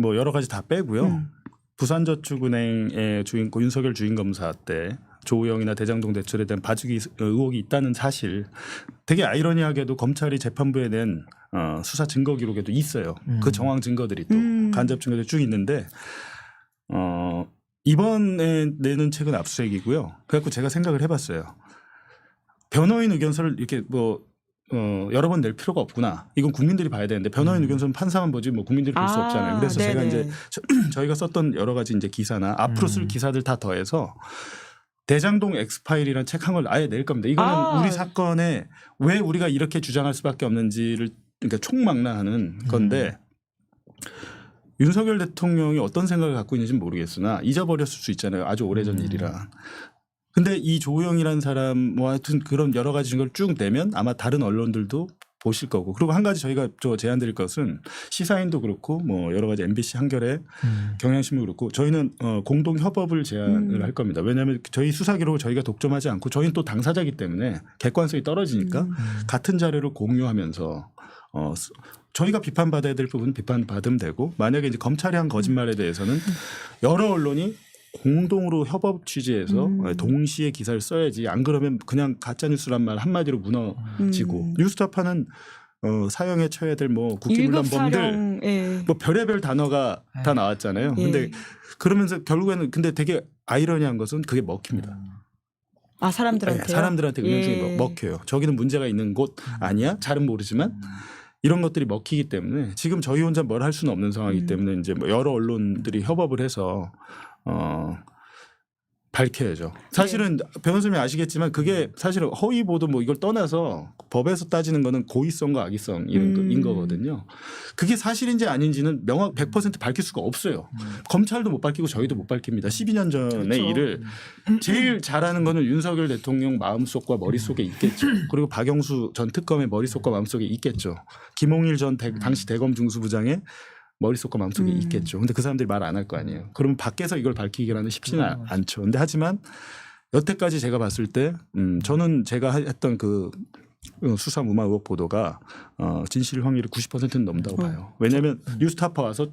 [SPEAKER 2] 뭐 여러 가지 다 빼고요. 부산저축은행의 주인공 윤석열 주인검사 때 조우영이나 대장동 대출에 대한 봐주기 의혹이 있다는 사실 되게 아이러니하게도 검찰이 재판부에 낸 수사 증거 기록에도 있어요. 그 정황 증거들이 또 간접 증거들이 쭉 있는데 이번에 내는 책은 압수수색이고요. 그래갖고 제가 생각을 해봤어요. 변호인 의견서를 이렇게 여러 번 낼 필요가 없구나. 이건 국민들이 봐야 되는데 변호인 의견서는 판사만 보지 뭐 국민들이 볼 수 없잖아요. 그래서
[SPEAKER 1] 네네.
[SPEAKER 2] 제가 이제 저희가 썼던 여러 가지 이제 기사나 앞으로 쓸 기사들 다 더해서 대장동 엑스파일이라는 책 한 걸 아예 낼 겁니다. 이거는 우리 사건에 왜 우리가 이렇게 주장할 수밖에 없는지를 그러니까 총망라하는 건데 윤석열 대통령이 어떤 생각을 갖고 있는지는 모르겠으나 잊어버렸을 수 있잖아요. 아주 오래전 일이라. 근데 이 조우영이라는 사람 뭐 하여튼 그런 여러 가지 증거를 쭉 내면 아마 다른 언론들도 보실 거고. 그리고 한 가지 저희가 제안 드릴 것은 시사인도 그렇고 뭐 여러 가지 MBC 한겨레 경향신문 그렇고 저희는 공동 협업을 제안을 할 겁니다. 왜냐하면 저희 수사 기록을 저희가 독점하지 않고 저희는 또 당사자이기 때문에 객관성이 떨어지니까 같은 자료를 공유하면서 저희가 비판받아야 될 부분은 비판받으면 되고 만약에 이제 검찰이 한 거짓말에 대해서는 여러 언론이 공동으로 협업 취지해서 동시에 기사를 써야지 안 그러면 그냥 가짜뉴스란 말 한마디로 무너지고 뉴스타파는 사형에 처해야 될 뭐 국기문란범들 뭐 별의별 단어가 다 나왔잖아요. 근데 그러면서 결국에는 근데 되게 아이러니한 것은 그게 먹힙니다.
[SPEAKER 1] 사람들한테요?
[SPEAKER 2] 사람들한테 은연중에 먹혀요. 저기는 문제가 있는 곳 아니야? 잘은 모르지만 이런 것들이 먹히기 때문에 지금 저희 혼자 뭘 할 수는 없는 상황이기 때문에 이제 뭐 여러 언론들이 협업을 해서 밝혀야죠. 사실은 변호사님이 아시겠지만 그게 사실은 허위 보도 뭐 이걸 떠나서 법에서 따지는 거는 고의성과 악의성인 거거든요. 그게 사실인지 아닌지는 명확 100% 밝힐 수가 없어요. 검찰도 못 밝히고 저희도 못 밝힙니다. 12년 전의
[SPEAKER 3] 그렇죠.
[SPEAKER 2] 일을 제일 잘하는 거는 윤석열 대통령 마음속과 머릿속에 있겠죠. 그리고 박영수 전 특검의 머릿속과 마음속에 있겠죠. 김홍일 전 당시 대검 중수부장의 머릿속과 마음속에 있겠죠. 근데 그 사람들이 말 안 할 거 아니에요. 그러면 밖에서 이걸 밝히기라는 쉽지는 않죠. 근데 하지만 여태까지 제가 봤을 때 저는 제가 했던 그 수사 무마 의혹 보도가 진실 확률이 90%는 넘다고 봐요. 왜냐하면 뉴스타파 와서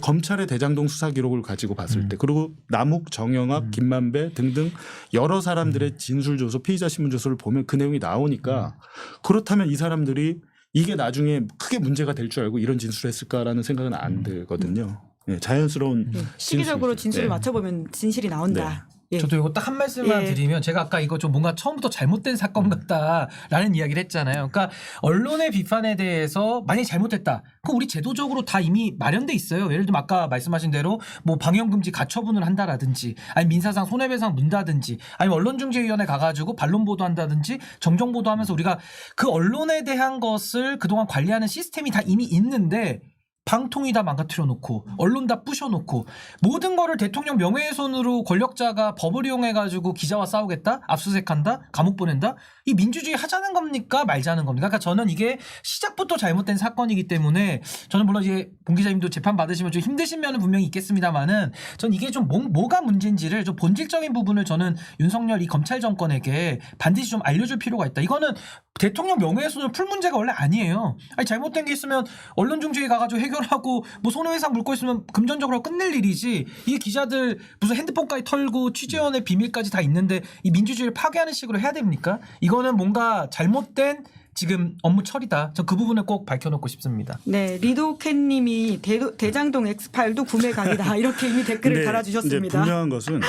[SPEAKER 2] 검찰의 대장동 수사 기록을 가지고 봤을 때 그리고 남욱, 정영학, 김만배 등등 여러 사람들의 진술 조서, 피의자 신문 조서를 보면 그 내용이 나오니까 그렇다면 이 사람들이 이게 나중에 크게 문제가 될 줄 알고 이런 진술을 했을까라는 생각은 안 들거든요. 네, 자연스러운
[SPEAKER 1] 시기적으로 진술을
[SPEAKER 2] 네.
[SPEAKER 1] 맞춰보면 진실이 나온다. 예.
[SPEAKER 3] 저도 이거 딱 한 말씀만
[SPEAKER 1] 예.
[SPEAKER 3] 드리면 제가 아까 이거 좀 뭔가 처음부터 잘못된 사건 같다라는 이야기를 했잖아요. 그러니까 언론의 비판에 대해서 만약에 잘못했다. 그럼 우리 제도적으로 다 이미 마련돼 있어요. 예를 들면 아까 말씀하신 대로 뭐 방영금지 가처분을 한다라든지 아니면 민사상 손해배상 문다든지 아니면 언론중재위원회 가가지고 반론 보도한다든지 정정 보도하면서 우리가 그 언론에 대한 것을 그동안 관리하는 시스템이 다 이미 있는데 방통위 다 망가뜨려 놓고 언론 다 부셔 놓고 모든 거를 대통령 명예훼손으로 권력자가 법을 이용해 가지고 기자와 싸우겠다? 압수수색한다? 감옥 보낸다? 이 민주주의 하자는 겁니까? 말자는 겁니까? 그러니까 저는 이게 시작부터 잘못된 사건이기 때문에 저는 물론 이제 봉 기자님도 재판 받으시면 좀 힘드신 면은 분명히 있겠습니다만은 전 이게 좀 뭐가 문제인지를 좀 본질적인 부분을 저는 윤석열 이 검찰 정권에게 반드시 좀 알려줄 필요가 있다. 이거는 대통령 명예훼손을 풀 문제가 원래 아니에요. 아니 잘못된 게 있으면 언론중재위 가가지고 해결하고 뭐 손해배상 물고 있으면 금전적으로 끝낼 일이지 이게 기자들 무슨 핸드폰까지 털고 취재원의 비밀까지 다 있는데 이 민주주의를 파괴하는 식으로 해야 됩니까? 이거는 뭔가 잘못된 지금 업무 처리다. 저 그 부분을 꼭 밝혀놓고 싶습니다.
[SPEAKER 1] 네, 리도캔님이 대장동 X5도 구매 각이다 이렇게 이미 댓글을
[SPEAKER 2] 근데
[SPEAKER 1] 달아주셨습니다.
[SPEAKER 2] 이제 분명한 것은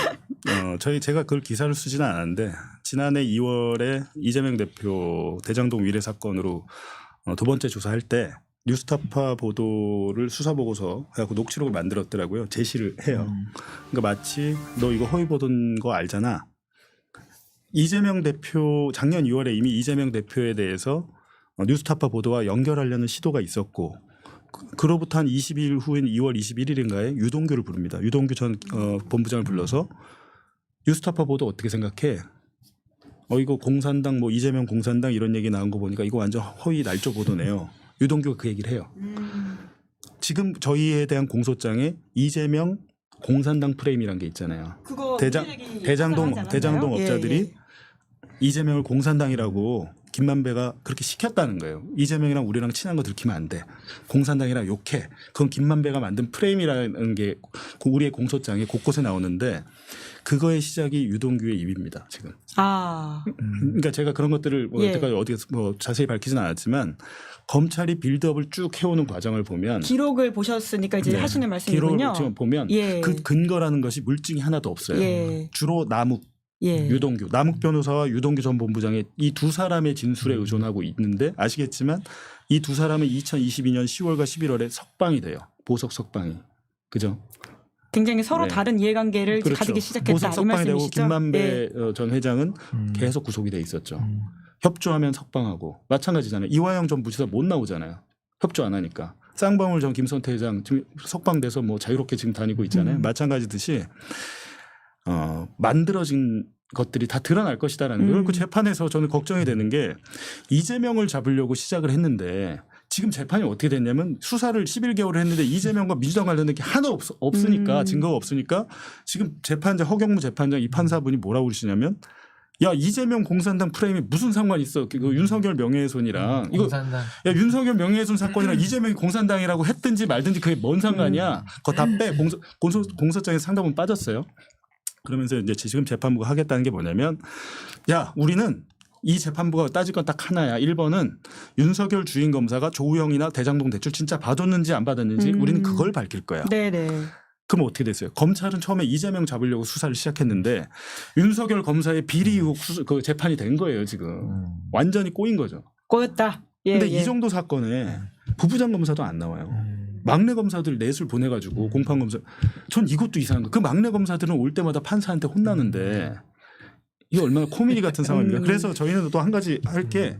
[SPEAKER 2] 제가 그걸 기사를 쓰지는 않았는데 지난해 2월에 이재명 대표 대장동 위례 사건으로 두 번째 조사할 때 뉴스타파 보도를 수사 보고서 해갖고 녹취록을 만들었더라고요. 제시를 해요. 그러니까 마치 너 이거 허위 보도인 거 알잖아. 이재명 대표 작년 2월에 이미 이재명 대표에 대해서 뉴스타파 보도와 연결하려는 시도가 있었고 그로부터 한 20일 후인 2월 21일인가에 유동규를 부릅니다. 유동규 전 본부장을 불러서 뉴스타파 보도 어떻게 생각해? 이거 공산당 뭐 이재명 공산당 이런 얘기 나온 거 보니까 이거 완전 허위 날조 보도네요. 유동규가 그 얘기를 해요. 지금 저희에 대한 공소장에 이재명 공산당 프레임이란 게 있잖아요.
[SPEAKER 1] 그거
[SPEAKER 2] 대장동 업자들이 이재명을 공산당이라고 김만배가 그렇게 시켰다는 거예요. 이재명이랑 우리랑 친한 거 들키면 안 돼. 공산당이랑 욕해. 그건 김만배가 만든 프레임이라는 게 우리의 공소장에 곳곳에 나오는데 그거의 시작이 유동규의 입입니다. 지금. 그러니까 제가 그런 것들을 뭐 여태까지 어디서 뭐 자세히 밝히지는 않았지만 검찰이 빌드업을 쭉 해오는 과정을 보면
[SPEAKER 1] 기록을 보셨으니까 이제 하시는 말씀이군요.
[SPEAKER 2] 기록을 지금 보면 그 근거라는 것이 물증이 하나도 없어요. 주로 남욱, 유동규, 남욱 변호사와 유동규 전 본부장의 이 두 사람의 진술에 의존하고 있는데 아시겠지만 이 두 사람은 2022년 10월과 11월에 석방이 돼요. 보석 석방이. 그죠?
[SPEAKER 1] 굉장히 서로 다른 이해관계를 가지기 시작했다.
[SPEAKER 2] 보석
[SPEAKER 1] 이
[SPEAKER 2] 석방이 되고
[SPEAKER 1] 말씀이시죠?
[SPEAKER 2] 김만배 전 회장은 계속 구속이 돼 있었죠. 협조하면 석방하고 마찬가지잖아요. 이화영 전 부지사 못 나오잖아요. 협조 안 하니까. 쌍방울 전 김선태 회장 지금 석방돼서 뭐 자유롭게 지금 다니고 있잖아요. 마찬가지듯이 만들어진 것들이 다 드러날 것이다라는 거예요. 그 재판에서 저는 걱정이 되는 게 이재명을 잡으려고 시작을 했는데 지금 재판이 어떻게 됐냐면 수사를 11개월을 했는데 이재명과 민주당 관련된 게 하나 없으니까 증거가 없으니까 지금 재판장 허경무 재판장 이 판사분이 뭐라고 그러시냐면 야 이재명 공산당 프레임이 무슨 상관이 있어? 그 윤석열 명예훼손이랑 이거
[SPEAKER 3] 공산당.
[SPEAKER 2] 야 윤석열 명예훼손 사건이랑 이재명이 공산당이라고 했든지 말든지 그게 뭔 상관이야? 그거 다 빼. 공소장에 상당분 빠졌어요. 그러면서 이제 지금 재판부가 하겠다는 게 뭐냐면 야 우리는 이 재판부가 따질 건 딱 하나야. 1번은 윤석열 주인 검사가 조우영이나 대장동 대출 진짜 받았는지 안 받았는지 우리는 그걸 밝힐 거야.
[SPEAKER 1] 네네.
[SPEAKER 2] 그럼 어떻게 됐어요? 검찰은 처음에 이재명 잡으려고 수사를 시작했는데 윤석열 검사의 비리 의혹 그 재판이 된 거예요 지금. 완전히 꼬인 거죠.
[SPEAKER 1] 꼬였다. 예,
[SPEAKER 2] 근데
[SPEAKER 1] 예.
[SPEAKER 2] 이 정도 사건에 부부장 검사도 안 나와요. 막내 검사들 넷을 보내가지고 공판 검사. 전 이것도 이상한 거. 그 막내 검사들은 올 때마다 판사한테 혼나는데 이게 얼마나 코미디 같은 상황입니까? 그래서 저희는 또 한 가지 할 게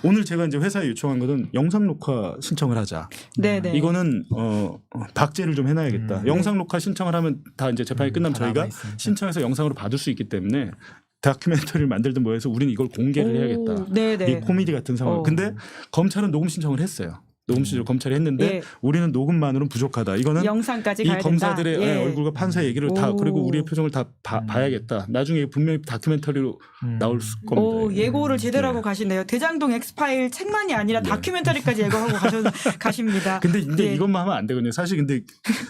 [SPEAKER 2] 오늘 제가 이제 회사에 요청한 것은 영상 녹화 신청을 하자.
[SPEAKER 1] 네네.
[SPEAKER 2] 이거는 박제를 좀 해놔야겠다. 영상 녹화 신청을 하면 다 이제 재판이 끝나면
[SPEAKER 3] 다
[SPEAKER 2] 저희가
[SPEAKER 3] 남아있으니까.
[SPEAKER 2] 신청해서 영상으로 받을 수 있기 때문에 다큐멘터리를 만들든 뭐 해서 우리는 이걸 공개를 해야겠다.
[SPEAKER 1] 네네.
[SPEAKER 2] 이게 코미디 같은 상황. 근데 검찰은 녹음 신청을 했어요. 녹음 신청 검찰이 했는데
[SPEAKER 1] 예.
[SPEAKER 2] 우리는 녹음만으로는 부족하다. 이거는
[SPEAKER 1] 영상까지
[SPEAKER 2] 이
[SPEAKER 1] 가야
[SPEAKER 2] 검사들의
[SPEAKER 1] 된다. 예.
[SPEAKER 2] 얼굴과 판사 얘기를 다
[SPEAKER 1] 오.
[SPEAKER 2] 그리고 우리의 표정을 다 봐야겠다. 나중에 분명히 다큐멘터리로 나올 겁니다.
[SPEAKER 1] 오, 예고를 제대로
[SPEAKER 2] 네.
[SPEAKER 1] 하고 가시네요. 대장동 엑스파일 책만이 아니라 다큐멘터리까지 예고하고 가십니다.
[SPEAKER 2] 근데
[SPEAKER 1] 예.
[SPEAKER 2] 이것만 하면 안 되거든요. 사실 근데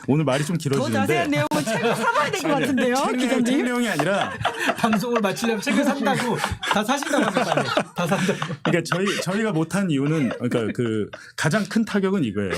[SPEAKER 2] 오늘 말이 좀
[SPEAKER 1] 더
[SPEAKER 2] 길어지는데
[SPEAKER 1] 자세한 내용은 책을 사봐야 될 것 같은데요, 기자님.
[SPEAKER 2] 책 내용이 아니라
[SPEAKER 3] 방송을 마치려면 책을 산다고 다 사신다고 하셨다네. 다 산다고.
[SPEAKER 2] 그러니까 저희가 못한 이유는 그러니까 그 가장 큰 타격은 이거예요.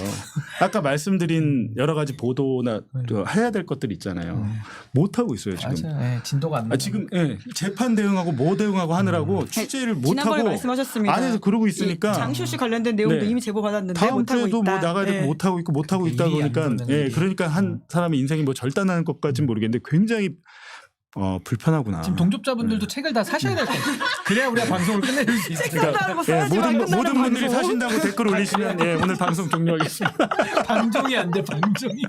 [SPEAKER 2] 아까 말씀드린 여러 가지 보도나 또 해야 될 것들 있잖아요. 못 하고 있어요 지금.
[SPEAKER 3] 맞아요. 예, 진도가 안 나.
[SPEAKER 2] 지금 재판 대응하고 뭐 대응하고 하느라고 취재를 못
[SPEAKER 1] 지난번에
[SPEAKER 2] 하고
[SPEAKER 1] 말씀하셨습니다.
[SPEAKER 2] 안에서 그러고
[SPEAKER 1] 이
[SPEAKER 2] 있으니까
[SPEAKER 1] 장시호 씨 관련된 내용도
[SPEAKER 2] 네.
[SPEAKER 1] 이미 제보 받았는데
[SPEAKER 2] 다음
[SPEAKER 1] 못 하고
[SPEAKER 2] 주에도
[SPEAKER 1] 있다.
[SPEAKER 2] 뭐 나가야 되고
[SPEAKER 1] 예.
[SPEAKER 2] 못 하고 있고 못 하고 있다
[SPEAKER 3] 일이 안
[SPEAKER 2] 보니까
[SPEAKER 3] 되는 일이.
[SPEAKER 2] 그러니까 한 사람의 인생이 뭐 절단하는 것까지는 모르겠는데 굉장히 불편하구나.
[SPEAKER 3] 지금 동접자분들도 책을 다 사셔야 될 거예요. 그래야 우리가 방송을 끝낼 수 있어요.
[SPEAKER 1] 산다고 써야지만 끝나는
[SPEAKER 2] 모든 분들이
[SPEAKER 1] 방송.
[SPEAKER 2] 사신다고 댓글 올리시면 오늘 방송 종료하겠습니다.
[SPEAKER 3] 방종이 안 돼. 방종이.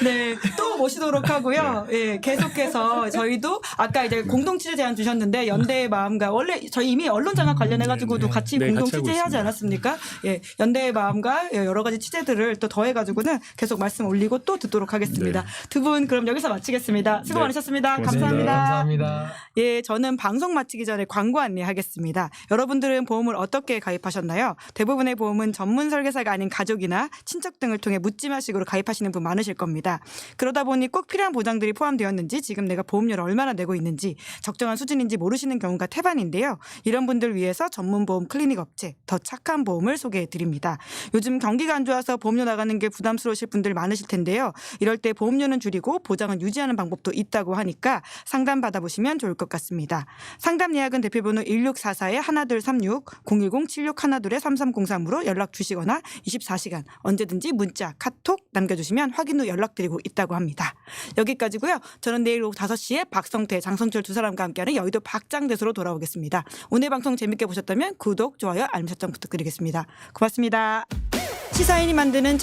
[SPEAKER 1] 네, 또 모시도록 하고요. 예, 계속해서 저희도 아까 이제 공동 취재 제안 주셨는데 연대의 마음과 원래 저희 이미 언론 장악 관련해 가지고도 같이
[SPEAKER 2] 네,
[SPEAKER 1] 공동
[SPEAKER 2] 같이 하고
[SPEAKER 1] 취재하지
[SPEAKER 2] 있습니다.
[SPEAKER 1] 않았습니까? 예, 연대의 마음과 여러 가지 취재들을 또 더해 가지고는 계속 말씀 올리고 또 듣도록 하겠습니다.
[SPEAKER 2] 네.
[SPEAKER 1] 두 분 그럼 여기서 마치겠습니다. 수고
[SPEAKER 2] 네.
[SPEAKER 1] 많으셨습니다.
[SPEAKER 2] 고맙습니다.
[SPEAKER 1] 감사합니다.
[SPEAKER 3] 감사합니다.
[SPEAKER 1] 예, 저는 방송 마치기 전에 광고 안내하겠습니다. 여러분들은 보험을 어떻게 가입하셨나요? 대부분의 보험은 전문 설계사가 아닌 가족이나 친척 등을 통해 묻지마식으로 가입하시는 분 많으실 겁니다. 그러다 보니 꼭 필요한 보장들이 포함되었는지 지금 내가 보험료를 얼마나 내고 있는지 적정한 수준인지 모르시는 경우가 태반인데요. 이런 분들 위해서 전문 보험 클리닉 업체 더 착한 보험을 소개해 드립니다. 요즘 경기가 안 좋아서 보험료 나가는 게 부담스러우실 분들 많으실 텐데요. 이럴 때 보험료는 줄이고 보장은 유지하는 방법도 있다고 하니까 상담 받아보시면 좋을 것 같습니다. 상담 예약은 대표번호 1644-1236 010-7612-3303으로 연락 주시거나 24시간 언제든지 문자, 카톡 남겨주시면 확인 후 연락드리고 있다고 합니다. 여기까지고요. 저는 내일 오후 5시에 박성태, 장성철 두 사람과 함께하는 여의도 박장대소로 돌아오겠습니다. 오늘 방송 재밌게 보셨다면 구독, 좋아요, 알림 설정 부탁드리겠습니다. 고맙습니다. 시사인이 만드는